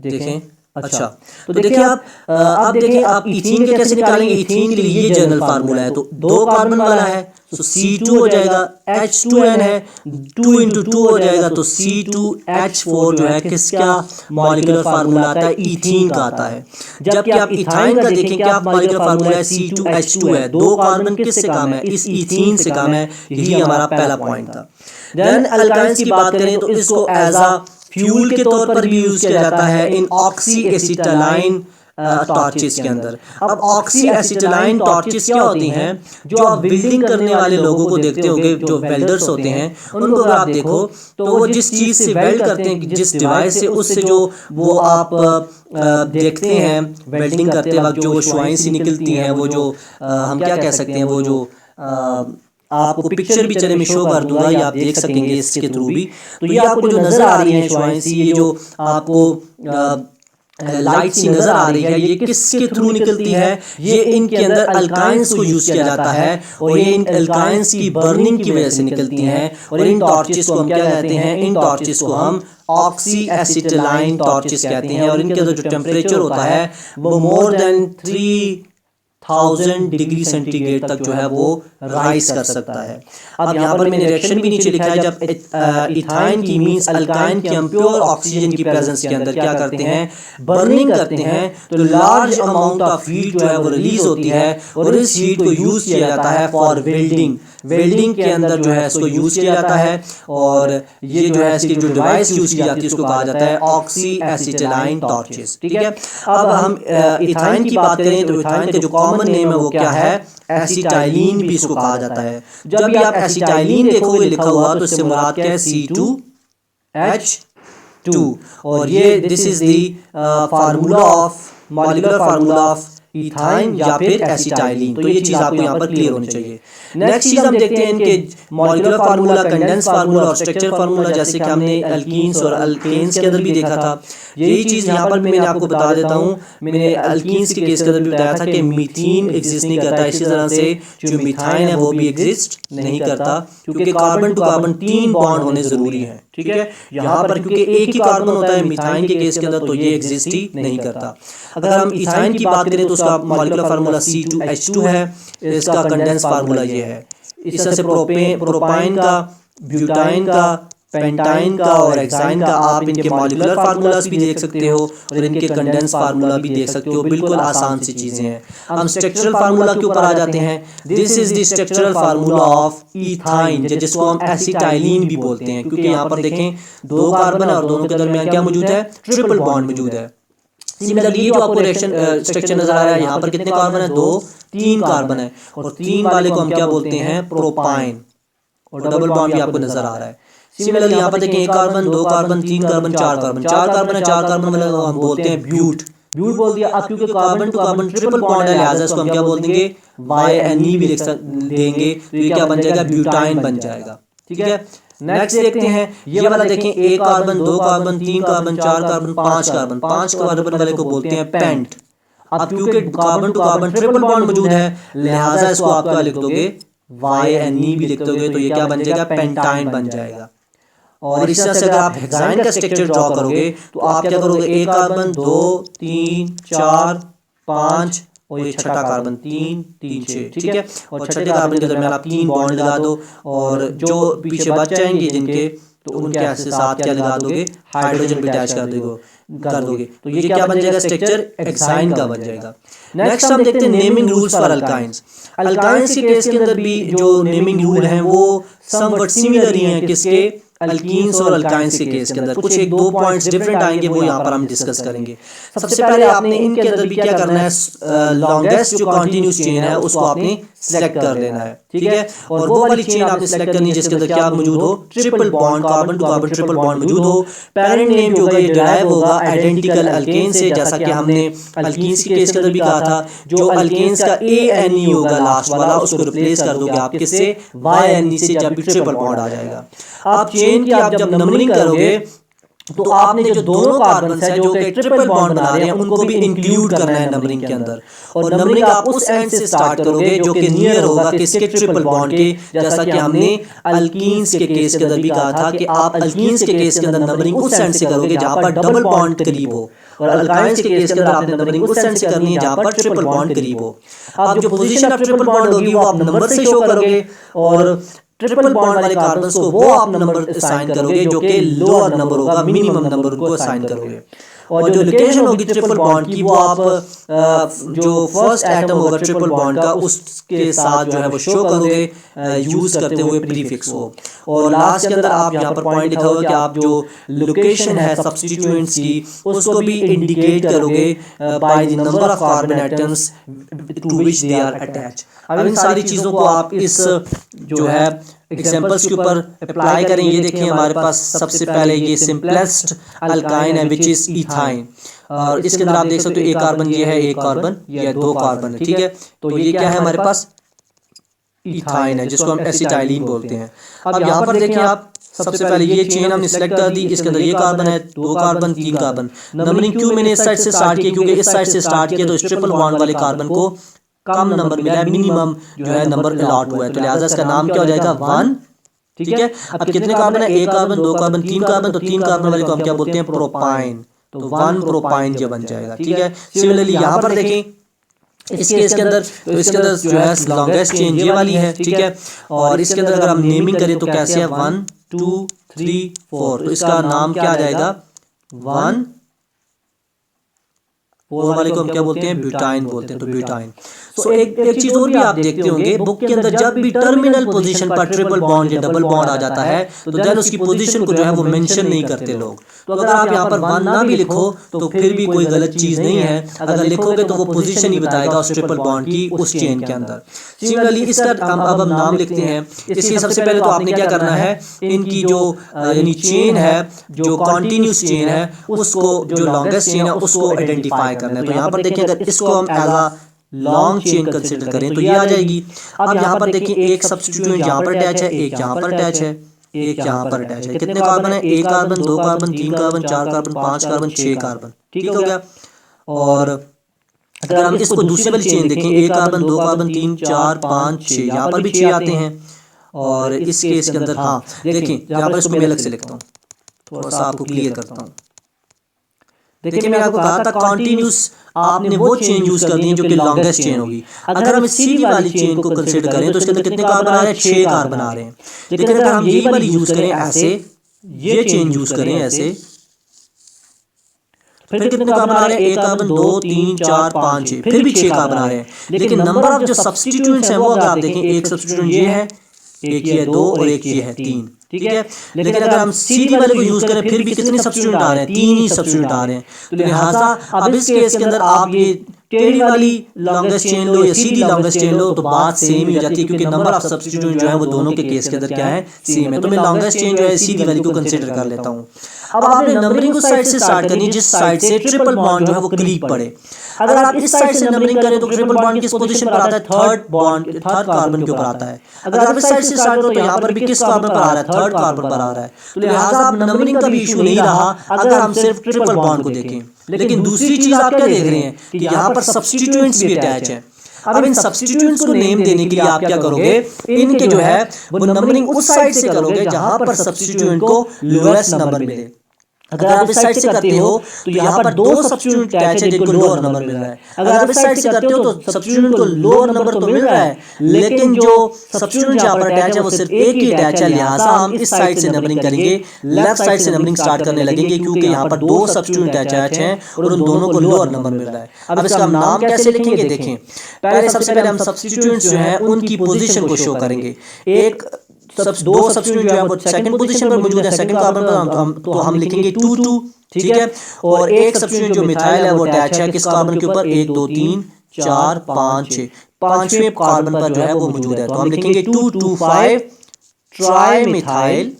[SPEAKER 2] देखें, अच्छा तो देखिए आप अब देखें आप इथीन के कैसे निकालेंगे। इथीन के लिए ये जनरल फार्मूला है तो 2 कार्बन वाला है तो C2 हो जाएगा, H2n है 2 × 2 हो जाएगा तो C2H4 जो है किसका मॉलिक्यूलर फार्मूला आता है, इथीन का आता है। जबकि आप इथाइन का देखें क्या मॉलिक्यूलर फार्मूला है, C2H2 है। 2 कार्बन किससे कम है, इस इथीन से कम है। यही हमारा पहला पॉइंट था। देन अल्काइंस की बात करें तो इसको एज अ फ्यूल के तौर पर भी यूज किया जाता है इन ऑक्सी एसिटाइलिन टॉर्चेस के अंदर। अब ऑक्सी एसिटाइलिन टॉर्चेस क्या होती हैं, जो आप वेल्डिंग करने वाले लोगों को देखते होंगे, जो वेल्डर्स होते हैं उनको अगर आप देखो तो वो जिस चीज़ से वेल्ड करते हैं, जिस डिवाइस से, उससे जो वो आप देखते हैं वेल्डिंग करते वक्त जो शुआएं सी निकलती हैं, वो जो हम क्या कह सकते हैं, वो जो आपको पिक्चर भी चले मैं शो कर दूंगा, ये आप देख सकेंगे इसके थ्रू भी। तो ये आपको जो नजर आ रही है शुआएं सी, ये जो आपको लाइट सी नजर आ रही है, ये किसके थ्रू निकलती है, ये इनके अंदर अल्काइंस को यूज किया जाता है और ये इन अल्काइंस की बर्निंग की वजह से निकलती हैं। और इन टॉर्चेस को हम क्या कहते हैं, इन टॉर्चेस को हम ऑक्सी एसिटाइलिन टॉर्चेस कहते हैं। और इनके अंदर जो टेम्परेचर होता है वो मोर देन 3000 डिग्री सेंटीग्रेड तक जो है वो राइज कर सकता है। अब यहाँ पर मैंने रिएक्शन भी नीचे लिखा है, जब इथाइन की मींस अल्काइन की हम प्योर ऑक्सीजन की प्रेजेंस के अंदर क्या करते हैं, बर्निंग करते हैं, तो लार्ज अमाउंट ऑफ हीट जो है वो रिलीज होती है और इस हीट को यूज किया जाता है फॉर वेल्डिंग। वेल्डिंग के अंदर जो है इसको यूज किया जाता है और ये जो है इसकी जो डिवाइस यूज की जाती है उसको कहा जाता है ऑक्सी एसिटिलाइन टॉर्चेस। ठीक है, अब हम इथाइन की बात करें तो इथाइन का जो कॉमन नेम है वो क्या है, एसिटाइलिन भी इसको कहा जाता है। जब भी आप एसिटाइलिन देखोगे लिखा हुआ तो इससे मुराद क्या है, C2H2, और ये this is the formula of molecular formula of ethyne या फिर एसिटाइलिन। तो ये चीज आपको यहाँ पर क्लियर होनी चाहिए। नेक्स्ट चीज हम देखते हैं इनके मॉलिक्यूलर फार्मूला, कंडेंस फार्मूला और स्ट्रक्चर फार्मूला, जैसे कि हमने अल्कीन्स और अल्केन्स के अंदर भी देखा था। यही चीज यहाँ पर भी मैंने आपको बता देता हूँ। मैंने अल्कीन्स के केस के अंदर भी बताया था कि मीथेन एग्जिस्ट नहीं करता, इसी तरह से जो मिथाइन है वो भी एग्जिस्ट नहीं करता, क्योंकि कार्बन टू कार्बन 3 बॉन्ड होने जरूरी है। ठीक है, यहाँ पर क्योंकि एक ही कार्बन होता है मिथाइन के केस के अंदर, तो ये एग्जिस्ट ही नहीं करता। अगर हम इथाइन की बात करें तो उसका मॉलिक्यूलर फार्मूला C2H2 है, इसका कंडेंस फार्मूला ये है। इस तरह से प्रोपाइन का, ब्यूटाइन का, पेंटाइन का और हेक्साइन का आप इनके मॉलिक्यूलर फार्मूलास भी देख सकते हो और इनके कंडेंस फार्मूला भी देख सकते हो। बिल्कुल आसान सी चीजें हैं। हम स्ट्रक्चरल फार्मूला के ऊपर आ जाते हैं। This is the structural formula of ethyne, जिसको हम एसिटाइलिन भी बोलते हैं, क्योंकि यहाँ पर देखें 2 कार्बन और दोनों के दरमियान क्या मौजूद है, ट्रिपल बॉन्ड मौजूद है। सिमिलरली ये जो आपको रिएक्शन स्ट्रक्चर नजर आ रहा है, यहाँ पर कितने कार्बन है, 2, 3 कार्बन है, और 3 वाले को हम क्या बोलते हैं, प्रोपाइन, और डबल बॉन्ड भी आपको नजर आ रहा है। सिमिलरली यहाँ पर देखें 1 carbon, 2 carbon, 3 carbon, 4 carbon, 4 carbon है, 4 कार्बन वाले को हम बोलते हैं ब्यूट बोल दिया। अब क्योंकि carbon to carbon triple bond है, लिहाजा इसको हम क्या बोल देंगे, YNE भी लिख देंगे, तो ये क्या बन जाएगा, ब्यूटाइन बन जाएगा। ठीक है, नेक्स्ट देखते हैं ये वाला देखें 1 carbon, 2 carbon, 3 carbon, 4 carbon, 5 carbon, 5 carbon वाले को बोलते हैं पेंट। अब क्योंकि carbon to carbon triple bond मौजूद है, लिहाजा इसको आप क्या लिख दोगे, YNE भी लिख दोगे, तो ये क्या बन जाएगा, पेंटाइन बन जाएगा। और इस तरह से अगर आप हेक्साइन का स्ट्रक्चर ड्रॉ करोगे तो आप क्या करोगे, 1 कार्बन, 2, 3, 4, 5 और ये छठा कार्बन 3, 3, 6। ठीक है, और छठे कार्बन के दरमियान आप 3 बॉन्ड लगा दो, और जो पीछे बच जाएंगे जिनके, तो उनके ऐसे साथ क्या लगा दोगे, हाइड्रोजन भी अटैच कर दोगे, तो ये क्या बन जाएगा, स्ट्रक्चर हेक्साइन का बन जाएगा। नेक्स्ट हम देखते हैं naming rules for alkynes. Alkynes के केस के अंदर भी जो नेमिंग रूल हैं वो समवट सिमिलर ही हैं, किसके, अल्कीन्स और अल्काइंस के केस के अंदर। कुछ 1-2 पॉइंट्स डिफरेंट आएंगे, वो यहाँ पर हम डिस्कस करेंगे। सबसे पहले आपने इनके अंदर भी क्या करना है, लॉन्गेस्ट जो कंटिन्यूस चेन है उसको आपने सेलेक्ट कर लेना है। ठीक है, और वो वाली चेन आपने सेलेक्ट करनी है जिसके अंदर क्या मौजूद हो, triple bond, carbon to carbon triple bond मौजूद हो। पेरेंट नेम जो होगा ये डिराइव होगा आइडेंटिकल अल्केन से, जैसा कि हमने अल्कीन्स के केस के अंदर भी कहा था। जो अल्केन्स का ANE होगा लास्ट वाला, उसको रिप्लेस कर दोगे आप किससे, YNE से, जब भी ट्रिपल बॉन्ड आ जाएगा। आप चेन की आप जब नंबरिंग करोगे तो आपने जो दोनों कार्बन है जो कि ट्रिपल बॉन्ड बना रहे हैं उनको भी इंक्लूड करना है नंबरिंग के अंदर, और नंबरिंग आप उस एंड से स्टार्ट करोगे जो कि नियर होगा किसके, ट्रिपल बॉन्ड के। जैसा कि हमने अल्कीन्स के केस के अंदर भी कहा था कि आप अल्कीन्स के केस के अंदर नंबरिंग उस एंड से करोगे जहां पर डबल बॉन्ड करीब हो, और अल्काइन्स के केस के अंदर आपने नंबरिंग उस एंड से करनी है जहां पर ट्रिपल बॉन्ड करीब हो। अब जो पोजीशन ऑफ ट्रिपल बॉन्ड होगी वो आप नंबर से शो करोगे, और ट्रिपल बॉन्ड वाले कार्बन्स को वो आप नंबर असाइन करोगे जो कि लोअर नंबर होगा, मिनिमम नंबर उनको असाइन करोगे। और जो लोकेशन होगी ट्रिपल बॉन्ड की वो आप जो फर्स्ट एटम होगा ट्रिपल बॉन्ड का उसके साथ जो है वो शो करोगे यूज करते हुए प्रीफिक्स को। और लास्ट के अंदर आप यहाँ पर पॉइंट लिखा होगा कि आप जो लोकेशन है सब्स्टिट्यूएंट्स की उसको भी इंडिकेट करोगे by the number of carbon atoms to which they are attach. अब इन सारी चीज़ों को आप इस जो है एग्जांपल्स के ऊपर अप्लाई करें। ये देखिए हमारे पास सबसे पहले ये सिंपलेस्ट अल्काइन है विच इज इथाइन, और इसके अंदर आप देख सकते हो 1 कार्बन ये है, 1 कार्बन ये 2 कार्बन है। ठीक है, तो ये क्या है हमारे पास, इथाइन है जिसको हम एसिटाइलिन बोलते हैं। अब यहाँ पर देखिए आप सबसे पहले ये चेन हमने सिलेक्ट कर दी, इसके अंदर ये कार्बन है, 2 कार्बन 3 कार्बन। नंबरिंग क्यों मैंने इस साइड से स्टार्ट किया, क्योंकि इस साइड से स्टार्ट किया तो इस ट्रिपल बॉन्ड वाले कार्बन को कम नंबर मिला है, मिनिमम जो है नंबर अलॉट हुआ है, तो लिहाजा इसका नाम क्या हो जाएगा, 1। ठीक है, अब कितने कार्बन है, 1 कार्बन, 2 कार्बन, 3 कार्बन, तो 3 कार्बन वाले को हम क्या बोलते हैं, प्रोपाइन, तो 1 प्रोपाइन ये बन जाएगा। ठीक है, सिमिलरली यहाँ पर देखें इस केस के अंदर तो इसके अंदर जो है लॉन्गेस्ट चेन ये वाली है, ठीक है। और इसके अंदर अगर हम नेमिंग करें तो कैसे है 1 2 3 4, तो इसका नाम क्या आ जाएगा 1 4 वाले को हम क्या बोलते हैं ब्यूटाइन बोलते हैं, तो ब्यूटाइन। सो एक चीज और भी आप देखते होंगे बुक के अंदर जब भी टर्मिनल पोजीशन पर ट्रिपल बॉन्ड या डबल बॉन्ड आ जाता है तो देन उसकी पोजीशन को जो है वो मेंशन नहीं करते लोग। तो अगर आप यहाँ पर 1 ना भी लिखो तो फिर भी कोई गलत चीज नहीं है, अगर लिखोगे तो वो पोजीशन ही बताएगा उस ट्रिपल बॉन्ड की उस चेन के अंदर। सिमिलरली इसका अब हम नाम लिखते हैं। इसलिए सबसे पहले तो आपने क्या करना है, इनकी जो यानी चेन है, जो कॉन्टिन्यूस चेन है, उसको जो लॉन्गेस्ट चेन है उसको आइडेंटिफाई करना है। तो यहाँ पर देखिए अगर इसको हम as a long chain consider करें तो ये आ जाएगी। अब यहाँ पर देखिए एक सब्स्टिट्यूएंट यहाँ पर अटैच है, एक यहाँ पर अटैच है, एक यहाँ पर अटैच है। कितने कार्बन है, 1 carbon 2 carbon 3 carbon 4 carbon 5 carbon 6 carbon, ठीक हो गया। और अगर हम इसको दूसरी वाली चेन देखें 1 कार्बन 2 कार्बन 3 4 5 6, यहाँ पर भी 6 आते हैं। और इस केस के अंदर हाँ देखिए यहाँ पर इसको मैं अलग से लिखता हूँ, थोड़ा सा आपको क्लियर करता हूँ। देखिए मैंने आपको कहा था कॉन्टिन्यूस आपने वो चेन यूज कर दी जो कि लॉन्गेस्ट चेन होगी। अगर हम सीधी वाली चेन को कंसीडर करें तो इसके अंदर कितने कार्बन आ रहे हैं, 6 कार्बन आ रहे हैं। लेकिन अगर हम यही वाली यूज करें ऐसे, ये चेन यूज करें ऐसे, फिर कितने कार्बन आ रहे हैं, 1 कार्बन 2 3 4 5 6, फिर भी 6 कार्बन आ रहे हैं। लेकिन नंबर ऑफ जो सब्स्टिट्यूएंट्स हैं वो अगर आप देखें, एक सब्स्टिट्यूएंट ये है, एक ये है 2 और एक ये है 3, ठीक है। लेकिन अगर हम सीधी वाले को यूज करें फिर भी कितने सब्स्टिट्यूएंट आ रहे हैं, 3 ही सब्स्टिट्यूएंट आ रहे हैं। तो लिहाजा अब इस केस के अंदर आप ये टेढ़ी वाली लॉन्गेस्ट चेन लो या सीधी लॉन्गेस्ट चेन लो तो बात सेम ही हो जाती है, क्योंकि नंबर ऑफ सब्स्टिट्यूएंट जो है वो दोनों के केस के अंदर क्या है, सेम है। तो मैं लॉन्गेस्ट चेन जो है सीधी वाली को कंसीडर कर लेता हूँ। अब आपने नंबरिंग उस साइड से स्टार्ट करनी जिस साइड से ट्रिपल बॉन्ड जो है वो करीब पड़े। अगर आप इस साइड से नंबरिंग करें तो ट्रिपल बॉन्ड किस पोजीशन पर आता है, थर्ड कार्बन के ऊपर आता है। अगर आप इस साइड से स्टार्ट करो तो यहाँ पर भी किस कार्बन पर आ रहा है, थर्ड कार्बन पर आ रहा है। तो लिहाजा आप नंबरिंग का भी इशू नहीं रहा अगर हम सिर्फ ट्रिपल बॉन्ड को देखें। लेकिन दूसरी चीज आप क्या देख रहे हैं कि यहाँ पर सब्स्टिट्यूएंट्स भी अटैच है। अब इन सब्स्टिट्यूएंट्स को नेम देने के लिए आप क्या करोगे, इनके जो है वो नंबरिंग उस साइड से करोगे जहां पर सब्स्टिट्यूएंट को लोएस्ट नंबर मिले। अगर आप इस साइड से करते हो तो यहाँ पर 2 सब्स्टिट्यूएंट अटैच है जिनको लोअर नंबर मिल रहा है। अगर आप इस साइड से करते हो तो सब्स्टिट्यूएंट को लोअर नंबर तो मिल रहा है, लेकिन जो सब्स्टिट्यूएंट यहाँ पर अटैच है वो सिर्फ एक ही अटैच है। लिहाजा हम इस साइड से नंबरिंग करेंगे, लेफ्ट साइड से नंबरिंग स्टार्ट करने लगेंगे, क्योंकि यहाँ पर 2 सब्स्टिट्यूएंट अटैच हैं और उन दोनों को लोअर नंबर मिल रहा है। अब इसका हम नाम कैसे लिखेंगे देखें। पहले सबसे पहले हम सब्स्टिट्यूएंट्स जो है उनकी पोजीशन को शो करेंगे। दो सब्स्टिट्यूएंट जो है वो सेकंड पोजीशन पर मौजूद है, सेकंड कार्बन पर, तो हम लिखेंगे 2 2, ठीक है। और एक सब्स्टिट्यूएंट जो मिथाइल है वो अटैच है किस कार्बन के ऊपर, 1 2 3 4 5 6, पांचवें कार्बन पर जो है वो मौजूद है। तो हम लिखेंगे 2 2 5 ट्राई मिथाइल,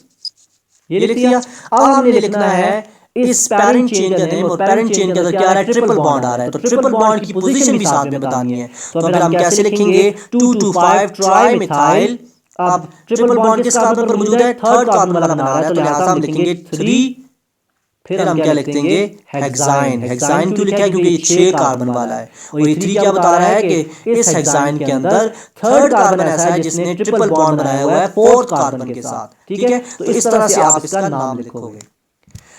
[SPEAKER 2] ये लिख दिया। अब हमने लिखना है इस पैरेंट चेन का नेम, और पैरेंट चेन के अंदर क्या आ रहा है, ट्रिपल बॉन्ड आ रहा है। तो ट्रिपल बॉन्ड की पोजीशन भी साथ में बतानी है। तो अगर हम कैसे लिखेंगे 2 2 5 ट्राई मिथाइल। अब ट्रिपल बॉन्ड किस कार्बन पर मौजूद है, थर्ड कार्बन वाला बना रहा है, तो लिहाजा हम लिखेंगे 3, फिर हम क्या लिख देंगे हेक्साइन। हेक्साइन क्यों लिखा है, क्योंकि ये 6 कार्बन वाला है। और ये 3 क्या बता रहा है कि इस हेक्साइन के अंदर थर्ड कार्बन ऐसा है जिसने ट्रिपल बॉन्ड बनाया हुआ है फोर्थ कार्बन के साथ, ठीक है। तो इस तरह से आप इसका नाम लिखोगे।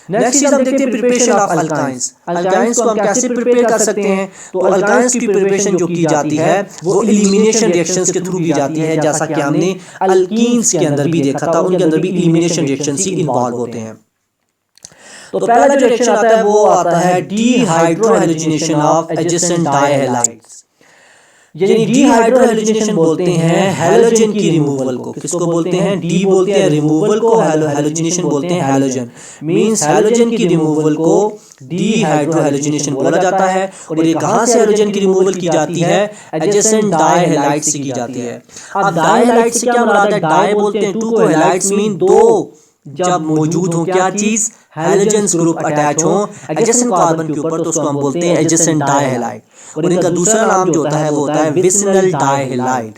[SPEAKER 2] नेक्स्ट चीज हम देखते हैं प्रिपरेशन ऑफ अल्काइंस। अल्काइंस को हम कैसे प्रिपेयर कर सकते हैं, तो अल्काइंस की प्रिपरेशन जो की जाती है वो एलिमिनेशन रिएक्शंस के थ्रू की जाती है, जैसा कि हमने अल्कीन्स के अंदर भी देखा था, उनके अंदर भी एलिमिनेशन रिएक्शंस ही इन्वॉल्व होते हैं। तो पहला जो रिएक्शन आता है वो आता है डीहाइड्रोहैलोजिनेशन ऑफ एडजेसेंट डायहैलाइड्स, यानी डीहाइड्रोहैलोजिनेशन बोलते हैं हैलोजन की रिमूवल को। किसको बोलते हैं, डी बोलते हैं रिमूवल को, हैलोजिनेशन बोलते हैं हैलोजन। मींस हैलोजन की रिमूवल को डीहाइड्रोहैलोजिनेशन बोला जाता है। और ये कहां से हैलोजन की रिमूवल की जाती है, एडजेसेंट डायहैलाइड्स से की जाती है। अब डायहैलाइड्स से क्या मुराद है, डाई बोलते हैं 2 को, हैलाइड्स मीन 2 जब मौजूद हो क्या चीज, हैलोजेंस ग्रुप अटैच हो एडजेसेंट कार्बन के ऊपर, तो उसको हम बोलते हैं एडजेसेंट डायहैलाइड। और इनका दूसरा नाम जो होता है वो होता है विसिनल डायहैलाइड।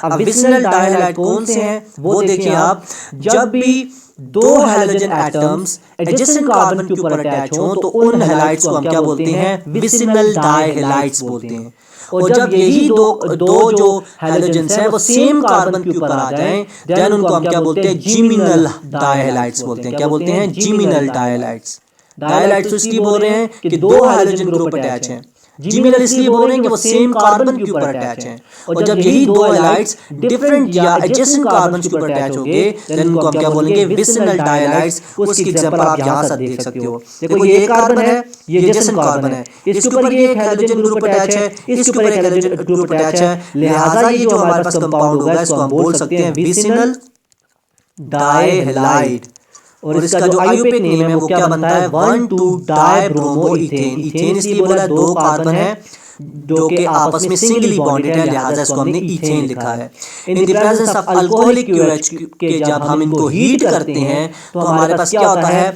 [SPEAKER 2] अब विसिनल डायहैलाइड कौन से हैं वो देखिए आप, जब भी 2 हैलोजन एटम्स एडजेसेंट कार्बन के ऊपर अटैच हो तो उन हैलाइड्स को हम क्या बोलते हैं, विसिनल डायहैलाइड्स बोलते हैं। और जब यही दो जो हैलोजेंस हैं वो सेम कार्बन के ऊपर आ जाएं, देन उनको हम क्या बोलते हैं, जिमिनल डायहैलाइड्स बोलते हैं। क्या बोलते हैं, जिमिनल डायहैलाइड्स। डायहैलाइड्स इसलिए बोल रहे हैं कि 2 हैलोजन ग्रुप अटैच हैं। G-मिनरल इसलिए बोल रहे हैं कि वो सेम कार्बन के ऊपर अटैच हैं, और जब यही दो हैलाइड्स डिफरेंट या एडजेसेंट कार्बन के ऊपर अटैच होंगे देन उनको हम क्या बोलेंगे, विसिनल डायलाइड्स। उसकी एग्जांपल आप यहाँ से देख सकते हो। देखो ये कार्बन है, ये एडजेसेंट कार्बन है, इसके ऊपर ये एक हाइड्रोजन ग्रुप अटैच है, इसके ऊपर एक हाइड्रोजन ग्रुप अटैच है, लिहाजा ये जो हमारे पास कंपाउंड होगा इसको हम बोल सकते हैं विसिनल डाइहैलाइड। और इसका जो आईयूपीएक नेम है वो क्या बनता है, 1,2-डाइब्रोमोइथेन। इथेन इसलिए बोला है, दो कार्बन है जो कि आपस में सिंगली बॉन्डेड है, लिहाजा इसको हमने इथेन लिखा है। In the presence of alcoholic KOH के जब हम इनको हीट करते हैं तो हमारे पास क्या होता है,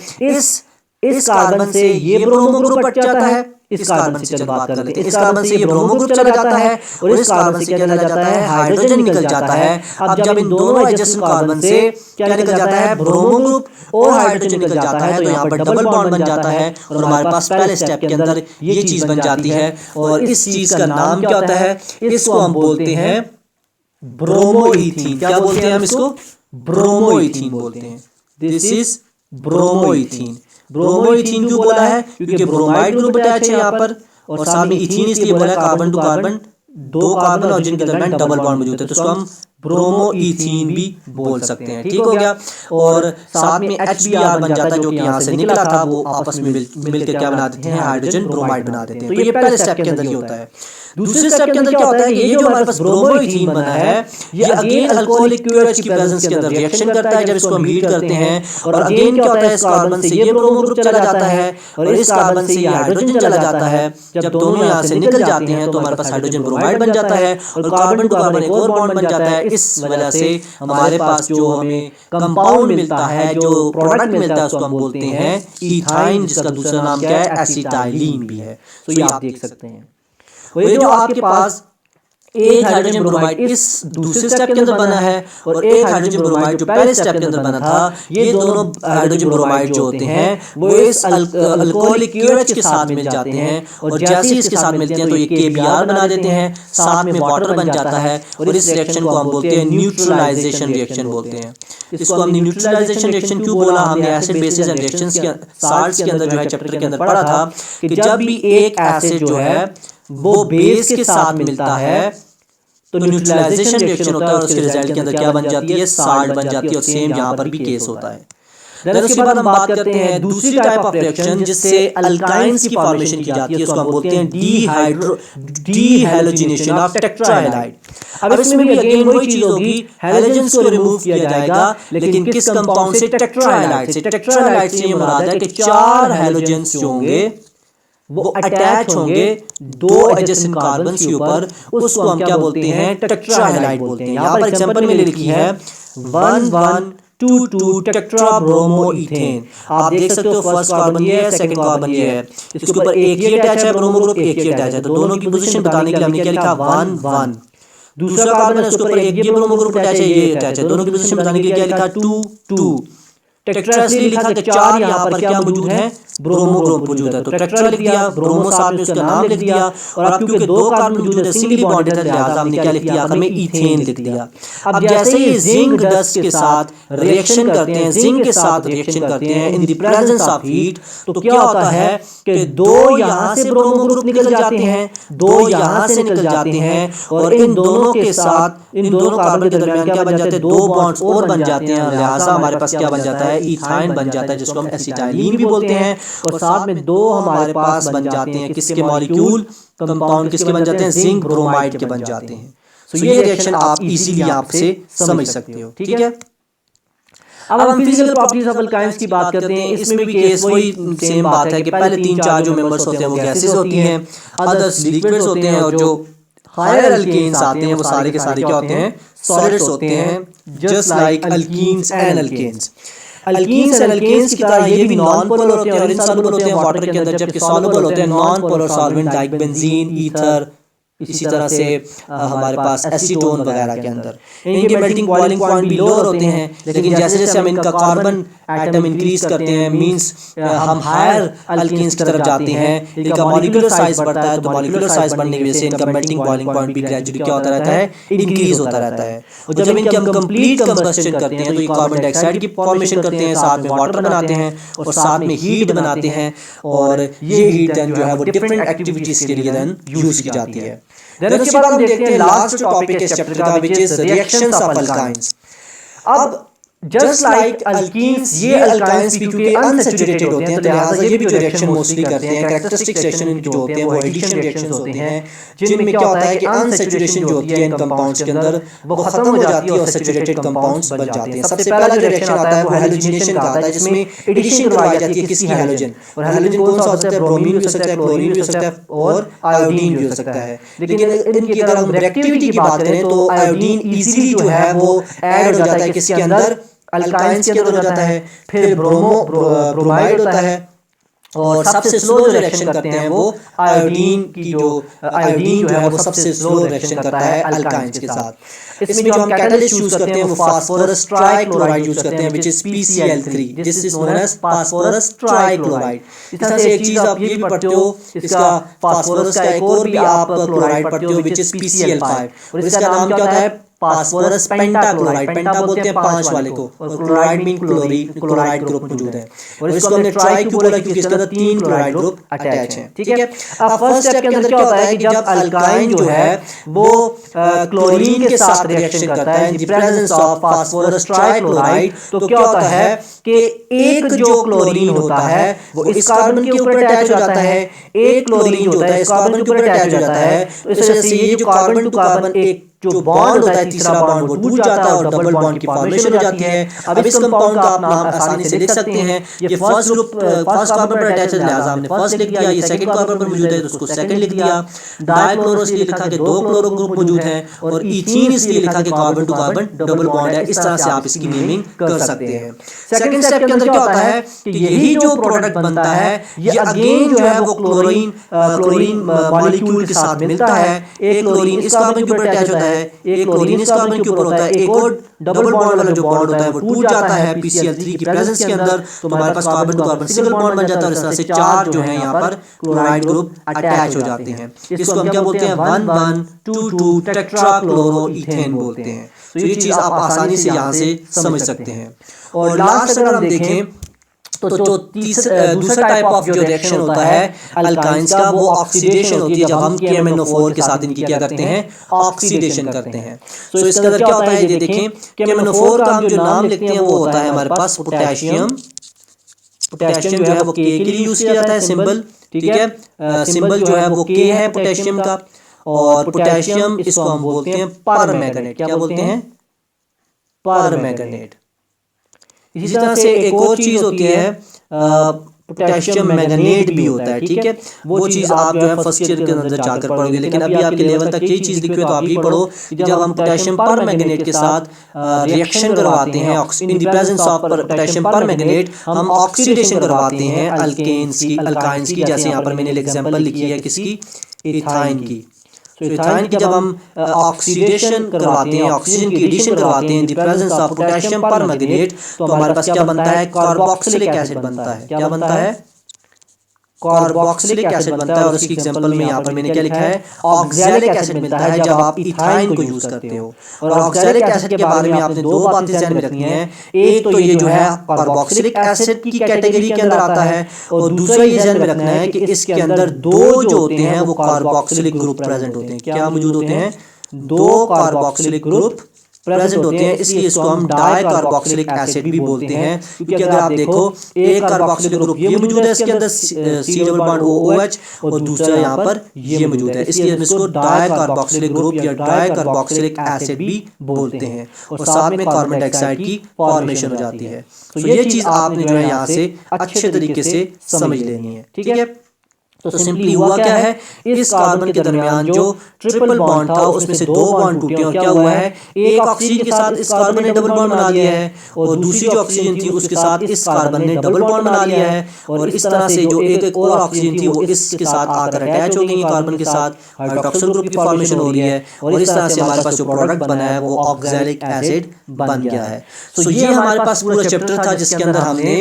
[SPEAKER 2] इस कार्बन से ये ब्रोमो ग्रुप हट जाता है, इस कार्बन से चल बात कर लेते हैं, इस कार्बन से ये ब्रोमो ग्रुप चला जाता है और इस कार्बन से क्या चला जाता है, हाइड्रोजन निकल जाता है। अब जब इन दोनों एडजेसेंट कार्बन से क्या निकल जाता है, ब्रोमो ग्रुप और हाइड्रोजन निकल जाता है, तो यहाँ पर डबल बॉन्ड बन जाता है और हमारे पास पहले स्टेप के अंदर ये चीज बन जाती है। और इस चीज का नाम क्या होता है, इसको हम बोलते हैं ब्रोमोइथीन। क्या बोलते हैं हम इसको, ब्रोमोइथीन बोलते हैं। This is ब्रोमोइथीन। ब्रोमोइथीन क्यों बोला है, क्योंकि ब्रोमाइड ग्रुप अटैच है यहाँ पर, और साथ में इथीन इसलिए बोला है कार्बन टू कार्बन, दो कार्बन और जिनके दरमियान डबल बॉन्ड मौजूद है, तो उसको हम ब्रोमोइथीन भी बोल सकते हैं। ठीक हो गया। और साथ में HBr बन जाता है जो कि यहाँ से निकला था, वो आपस में मिलकर क्या बना देते हैं, हाइड्रोजन ब्रोमाइड बना देते हैं। तो ये पहले स्टेप के अंदर ही होता है। दूसरे स्टेप के अंदर क्या होता है कि ये जो हमारे पास ब्रोमोइथीन बना है ये अगेन अल्कोहलिक क्यूएच की प्रेजेंस के अंदर रिएक्शन करता है जब इसको हम हीट करते हैं, और अगेन क्या होता है, इस कार्बन से ये ब्रोमो ग्रुप चला जाता है और इस कार्बन से ये हाइड्रोजन चला जाता है। जब दोनों यहाँ से निकल जाते हैं तो हमारे पास हाइड्रोजन ब्रोमाइड बन जाता है और कार्बन टू कार्बन एक और बॉन्ड बन जाता है। इस वजह से हमारे पास जो हमें कंपाउंड मिलता है, जो प्रोडक्ट मिलता है, उसको हम बोलते हैं इथाइन, जिसका दूसरा नाम क्या है, एसिटाइलिन भी है। तो ये आप देख सकते हैं। ये जो आपके पास एक हाइड्रोजन ब्रोमाइड इस दूसरे स्टेप के अंदर बना है और एक हाइड्रोजन ब्रोमाइड जो पहले स्टेप के अंदर बना था, ये दोनों हाइड्रोजन ब्रोमाइड जो होते हैं वो इस अल्कोहलिक क्यूएच के साथ मिल जाते हैं, और जैसे ही इसके साथ मिलते हैं तो ये KBr बना देते हैं, साथ में वाटर बन जाता है, और इस रिएक्शन को हम बोलते हैं न्यूट्रलाइजेशन रिएक्शन बोलते हैं। इसको हमने न्यूट्रलाइजेशन रिएक्शन क्यों बोला, हमने एसिड बेसिस एंड रिएक्शंस के साल्ट्स के अंदर जो है चैप्टर के अंदर पढ़ा था कि जब भी एक एसिड जो है वो बेस के साथ मिलता है तो न्यूट्रलाइजेशन रिएक्शन होता है और उसके रिजल्ट के अंदर क्या बन जाती है, साल्ट बन जाती है। और सेम यहाँ पर भी केस होता है। देन उसके बाद हम बात करते हैं दूसरी टाइप ऑफ रिएक्शन जिससे अल्काइंस की फॉर्मेशन की जाती है, उसको हम बोलते हैं डीहाइड्रोजनेशन ऑफ टेट्राहैलाइड। अब इसमें भी अगेन वही चीज होगी, हैलोजेंस को रिमूव किया जाएगा, लेकिन किस कंपाउंड से, टेट्राहैलाइड से। टेट्राहैलाइड से ये मुराद है कि 4 हैलोजेंस जो होंगे वो अटैच होंगे दो एडजेसेंट कार्बन के ऊपर, उसको हम क्या बोलते हैं, टेट्राहैलाइड बोलते हैं। यहाँ पर एग्जांपल में लिखी है 1,1,2,2 टेट्राब्रोमोइथेन। आप देख सकते हो फर्स्ट कार्बन ये है, सेकंड कार्बन ये है, इसके ऊपर एक ही अटैच है ब्रोमो ग्रुप, एक ही अटैच है, तो दोनों की पोजीशन बताने के लिए हमने क्या लिखा, 1,1। दूसरा कार्बन है उसके ऊपर एक ये ब्रोमो ग्रुप अटैच है, ये अटैच है, दोनों की पोजीशन बताने के लिए क्या लिखा, 2,2। टेट्रा इसलिए लिखा कि 4 यहाँ पर क्या मौजूद है, ब्रोमो ग्रुप मौजूद है, तो टेट्रा लिख दिया, ब्रोमो साथ में उसका नाम लिख दिया, और अब क्योंकि दो कार्बन मौजूद है सिंगली बॉन्डेड है, लिहाजा हमने क्या लिख दिया, आखिर में इथेन लिख दिया। अब जैसे ही जिंक डस्ट के साथ रिएक्शन करते हैं, जिंक के साथ रिएक्शन करते हैं इन द प्रेजेंस ऑफ हीट, तो क्या होता है कि दो यहाँ से ब्रोमो ग्रुप निकल जाते हैं, दो यहाँ से निकल जाते हैं, और इन दोनों के साथ, इन दोनों कार्बन के दरमियान क्या बन जाते हैं, 2 बॉन्ड्स और बन जाते हैं, लिहाजा हमारे पास क्या बन जाता है, इथाइन बन जाता है, जिसको हम एसिटाइलिन भी बोलते हैं। और साथ में 2 हमारे पास बन जाते हैं किसके मॉलिक्यूल, कंपाउंड किसके बन जाते हैं, जिंक ब्रोमाइड के बन जाते हैं। सो ये रिएक्शन आप इजीली आपसे समझ सकते हो। ठीक है। अब हम फिजिकल प्रॉपर्टीज ऑफ अल्काइंस की बात करते हैं। इसमें भी केस वही सेम बात है कि पहले 3-4 जो मेंबर्स होते हैं वो गैसेस होती हैं, अदर्स लिक्विड्स होते हैं, और जो हायर अल्केन्स आते हैं वो सारे के सारे क्या होते हैं, सॉलिड्स होते हैं, just like alkenes and alkanes. Alkenes and alkanes की तरह ये भी नॉन पोलर होते हैं और इनसॉल्युबल होते हैं वाटर के अंदर, जबकि सॉल्युबल होते हैं non polar solvent like benzene, ether, इसी तरह से हमारे पास एसीटोन वगैरह के अंदर इनके मेल्टिंग बॉइलिंग पॉइंट भी लोअर होते हैं, लेकिन जैसे जैसे हम इनका कार्बन एटम इंक्रीज करते हैं, मींस हम हायर अल्कीन्स की तरफ जाते हैं, इनका मॉलिक्यूलर साइज बढ़ता है, तो मॉलिक्यूलर साइज बढ़ने की वजह से इनका मेल्टिंग बॉइलिंग पॉइंट भी ग्रेजुअली क्या होता रहता है, इंक्रीज होता रहता है। और जब इनकी हम कंप्लीट कंबस्शन करते हैं तो ये कार्बन डाइऑक्साइड की फॉर्मेशन करते हैं, साथ में वाटर बनाते हैं और साथ में हीट बनाते हैं, और ये हीट देन जो है वो डिफरेंट एक्टिविटीज के लिए देन यूज की जाती है। देन उसके बाद हम देखते हैं लास्ट टॉपिक इस चैप्टर का, which is reactions of alkynes. अब जस्ट लाइक अल्कीन्स, ये अल्काइंस भी क्योंकि अनसैचुरेटेड होते हैं, तो लिहाजा ये भी जो रिएक्शन मोस्टली करते हैं, कैरेक्टरिस्टिक रिएक्शन इनके जो होते हैं वो एडिशन रिएक्शंस होते हैं, जिनमें क्या होता है कि अनसैचुरेशन जो होती है इन कंपाउंड्स के अंदर वो खत्म हो जाती है और सैचुरेटेड कंपाउंड्स बन जाते हैं। सबसे पहला जो रिएक्शन आता है वो हैलोजिनेशन का आता है, जिसमें एडिशन करवाई जाती है किसकी, हैलोजन। और हैलोजन कौन सा हो सकता है, ब्रोमीन भी हो सकता है, क्लोरीन भी हो सकता है और आयोडीन भी हो सकता है। लेकिन इनकी अगर हम रिएक्टिविटी की बात करें तो आयोडीन इजीली जो है वो ऐड हो जाता है किसके अंदर, अल्काइंस के अंदर हो जाता है। फिर ब्रोमाइड होता है, और सबसे स्लो जो रिएक्शन करते हैं वो आयोडीन जो है वो सबसे स्लो रिएक्शन करता है अल्काइंस के साथ। इसमें जो हम कैटलिस्ट यूज करते हैं वो फास्फोरस ट्राइक्लोराइड यूज करते हैं, which is PCl3, this is known as phosphorus trichloride. इस तरह से एक चीज आप ये भी पढ़ते हो, इसका फास्फोरस का एक और भी आप क्लोराइड पढ़ते हो, विच इज PCl5, और इसका नाम क्या होता है, फास्फोरस पेंटाक्लोराइड। पेंटा बोलते हैं 5 वाले को, और क्लोराइड मीन क्लोराइड ग्रुप मौजूद है। और इसको हमने ट्राई क्यों बोला, क्योंकि इसके अंदर 3 क्लोराइड ग्रुप अटैच हैं। ठीक है, अब फर्स्ट स्टेप के अंदर क्या होता है कि जब अल्काइन जो है वो क्लोरीन के साथ रिएक्शन करता है in the presence of phosphorus trichloride, तो क्या होता है कि एक जो क्लोरीन होता है वो इस कार्बन के ऊपर अटैच हो जाता है, एक क्लोरीन जो होता है इस कार्बन के ऊपर अटैच हो जाता है। तो इस वजह से ये जो कार्बन टू कार्बन एक जो बॉन्ड होता है, तीसरा बॉन्ड वो टूट जाता है और डबल बॉन्ड की फॉर्मेशन हो जाती है। अब इस कंपाउंड का आप नाम आसानी से लिख सकते हैं, ये फर्स्ट ग्रुप फर्स्ट कार्बन पर अटैच है, लिहाजा हमने फर्स्ट लिख दिया। ये सेकंड कार्बन पर मौजूद है तो उसको सेकंड लिख दिया। डाइक्लोरो इसलिए लिखा कि 2 क्लोरो ग्रुप मौजूद है, और इथीन इसलिए लिखा कि carbon to carbon double bond है। इस तरह से आप इसकी नेमिंग कर सकते हैं। सेकंड स्टेप के अंदर क्या होता है कि यही जो प्रोडक्ट बनता है ये अगेन जो है वो क्लोरीन मॉलिक्यूल के साथ मिलता है। एक क्लोरीन इस कार्बन के ऊपर अटैच होता है, एक क्लोरीन इस कार्बन के ऊपर होता है, एक और डबल बॉन्ड वाला जो बॉन्ड होता है वो टूट जाता है PCl3 की प्रेजेंस के अंदर, तो हमारे पास carbon to carbon single bond बन जाता है। और इस तरह से 4 जो है यहाँ पर क्लोराइड ग्रुप अटैच हो जाते हैं। इसको हम क्या बोलते हैं, 1,1,2,2 टेट्राक्लोरोईथेन बोलते हैं। तो ये चीज आप आसानी से यहाँ से समझ सकते हैं। और लास्ट अगर हम देखें तो जो दूसरा टाइप ऑफ जो रिएक्शन होता है अल्काइंस का वो ऑक्सीडेशन होती है, जब हम KMnO4 के साथ इनकी क्या करते हैं, ऑक्सीडेशन करते हैं। तो इसके अंदर क्या होता है ये देखें, KMnO4 का हम जो नाम लिखते हैं वो होता है हमारे पास पोटेशियम। पोटेशियम जो है वो K के लिए यूज किया जाता है सिंबल, ठीक है, सिंबल जो है वो K है पोटेशियम का। और पोटेशियम इसको हम बोलते हैं परमैंगनेट। क्या बोलते हैं, परमैंगनेट। इसी तरह से एक और चीज होती है पोटेशियम मैंगनेट भी होता है, ठीक है। वो चीज आप जो है फर्स्ट ईयर के अंदर जाकर पढ़ोगे, लेकिन अभी आपके लेवल तक यही चीज लिखी हुई है तो आप ये पढ़ो कि जब हम पोटेशियम परमैंगनेट के साथ रिएक्शन करवाते हैं इन the presence of potassium permanganate, हम ऑक्सीडेशन करवाते हैं अल्काइंस की। जैसे यहाँ पर मैंने एग्जांपल लिखी है किसकी, इथाइन की। तो इथाइन की जब हम ऑक्सीडेशन करवाते हैं, ऑक्सीजन की एडिशन करवाते हैं इन the presence of potassium permanganate, तो हमारे पास क्या बनता है, कार्बोक्सिलिक एसिड बनता है। क्या बनता है, कार्बोक्सिलिक एसिड बनता है। और उसकी एग्जांपल में यहाँ पर मैंने क्या लिखा है, ऑक्सैलिक एसिड मिलता है जब आप इथाइन को यूज करते हो। और ऑक्सैलिक एसिड के बारे में आपने 2 बातें ध्यान में रखनी है, एक तो ये जो है कार्बोक्सिलिक एसिड की कैटेगरी के अंदर आता है, और दूसरा ये ध्यान में रखना है कि इसके अंदर 2 जो होते हैं वो कार्बोक्सिलिक ग्रुप प्रेजेंट होते हैं। क्या मौजूद होते हैं, 2 कार्बोक्सिलिक ग्रुप प्रेजेंट होते हैं, इसलिए इसको हम डाई कार्बोक्सिलिक एसिड भी बोलते हैं। क्योंकि अगर आप देखो एक कार्बोक्सिलिक ग्रुप ये मौजूद है इसके अंदर C डबल बॉन्ड OH, और दूसरा यहाँ पर ये मौजूद है, इसलिए हम इसको डाई कार्बोक्सिलिक ग्रुप या डाई कार्बोक्सिलिक एसिड भी बोलते हैं। और साथ में कार्बन डाइऑक्साइड की फॉर्मेशन हो जाती है। तो ये चीज आपने जो है यहाँ से अच्छे तरीके से समझ लेनी है, ठीक है। तो सिंपली हुआ क्या है, इस कार्बन के दरमियान जो ट्रिपल बॉन्ड था उसमें से 2 बॉन्ड टूटे और क्या हुआ है, एक ऑक्सीजन के साथ इस कार्बन ने डबल बॉन्ड बना लिया है और दूसरी जो ऑक्सीजन थी उसके साथ इस कार्बन ने डबल बॉन्ड बना लिया है और इस तरह से जो एक और ऑक्सीजन थी वो इसके साथ आकर अटैच हो गई कार्बन के साथ, हाइड्रोक्सिल ग्रुप की फॉर्मेशन हो रही है और इस तरह से हमारे पास जो प्रोडक्ट बना है वो ऑक्सैलिक एसिड बन गया है। तो ये हमारे पास पूरा चैप्टर था जिसके अंदर हमने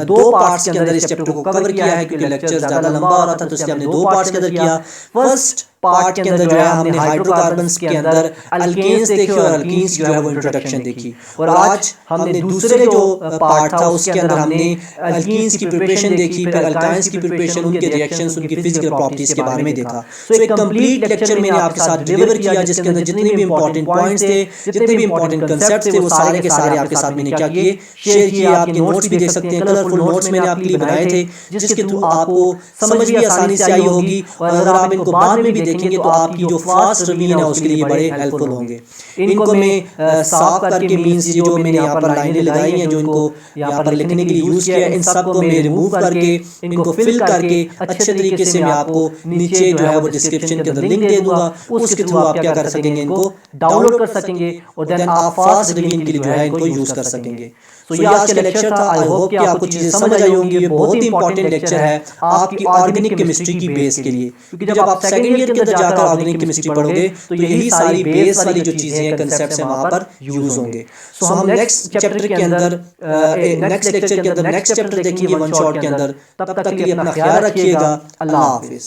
[SPEAKER 2] 2 पार्ट्स के अंदर इस चैप्टर को कवर किया है, क्योंकि लेक्चर ज्यादा लंबा हो रहा था तो इसलिए हमने 2 पार्ट्स के अंदर किया। फर्स्ट पार्ट के अंदर जो है हमने हाइड्रोकार्बन्स के अंदर अल्केन्स देखे और अल्कीन्स जो है वो इंट्रोडक्शन देखी, और आज हमने दूसरे जो पार्ट था उसके अंदर हमने अल्कीन्स की प्रिपरेशन देखी, फिर अल्काइंस की प्रिपरेशन, उनके रिएक्शंस, उनकी फिजिकल प्रॉपर्टीज के बारे में देखा। सो एक कंप्लीट लेक्चर मैंने आपके साथ डिलीवर किया जिसके अंदर जितने भी इंपॉर्टेंट पॉइंट्स थे, जितने भी इंपॉर्टेंट कंसेप्ट्स थे वो सारे के सारे आपके साथ मैंने क्या किए, शेयर किए। आपके नोट्स भी देख सकते हैं, कलरफुल नोट्स मैंने आपके लिए बनाए थे जिसके थ्रू आपको समझ भी आसानी से आई होगी, और अगर आप इनको बाद में भी देखेंगे तो आपकी जो फास्ट रिवीजन है उसके लिए बड़े हेल्पफुल होंगे। इनको मैं साफ करके मींस जो मैंने यहाँ पर लाइनें लगाई हैं जो इनको यहाँ पर लिखने के लिए यूज किया है, इन सबको मैं रिमूव करके इनको फिल करके अच्छे तरीके से मैं आपको नीचे जो है वो डिस्क्रिप्शन के अंदर लिंक दे दूंगा, उसके थ्रू आप क्या कर सकेंगे, इनको डाउनलोड कर सकेंगे और देन आप फास्ट रिवीजन के लिए जो है इनको यूज कर सकेंगे। तो ये आज का लेक्चर था। आई होप कि आपको चीजें समझ आई होंगी। ये बहुत ही इंपॉर्टेंट लेक्चर है आपकी ऑर्गेनिक केमिस्ट्री की बेस के लिए, क्योंकि जब आप सेकंड ईयर के अंदर जाकर ऑर्गेनिक केमिस्ट्री पढ़ोगे तो यही सारी बेस वाली जो चीजें हैं, कंसेप्ट्स हैं वहां पर यूज होंगे। सो हम नेक्स्ट चैप्टर के अंदर नेक्स्ट लेक्चर के अंदर नेक्स्ट चैप्टर देखेंगे वन शॉट के अंदर। तब तक के लिए अपना ख्याल रखिएगा। अल्लाह हाफिज।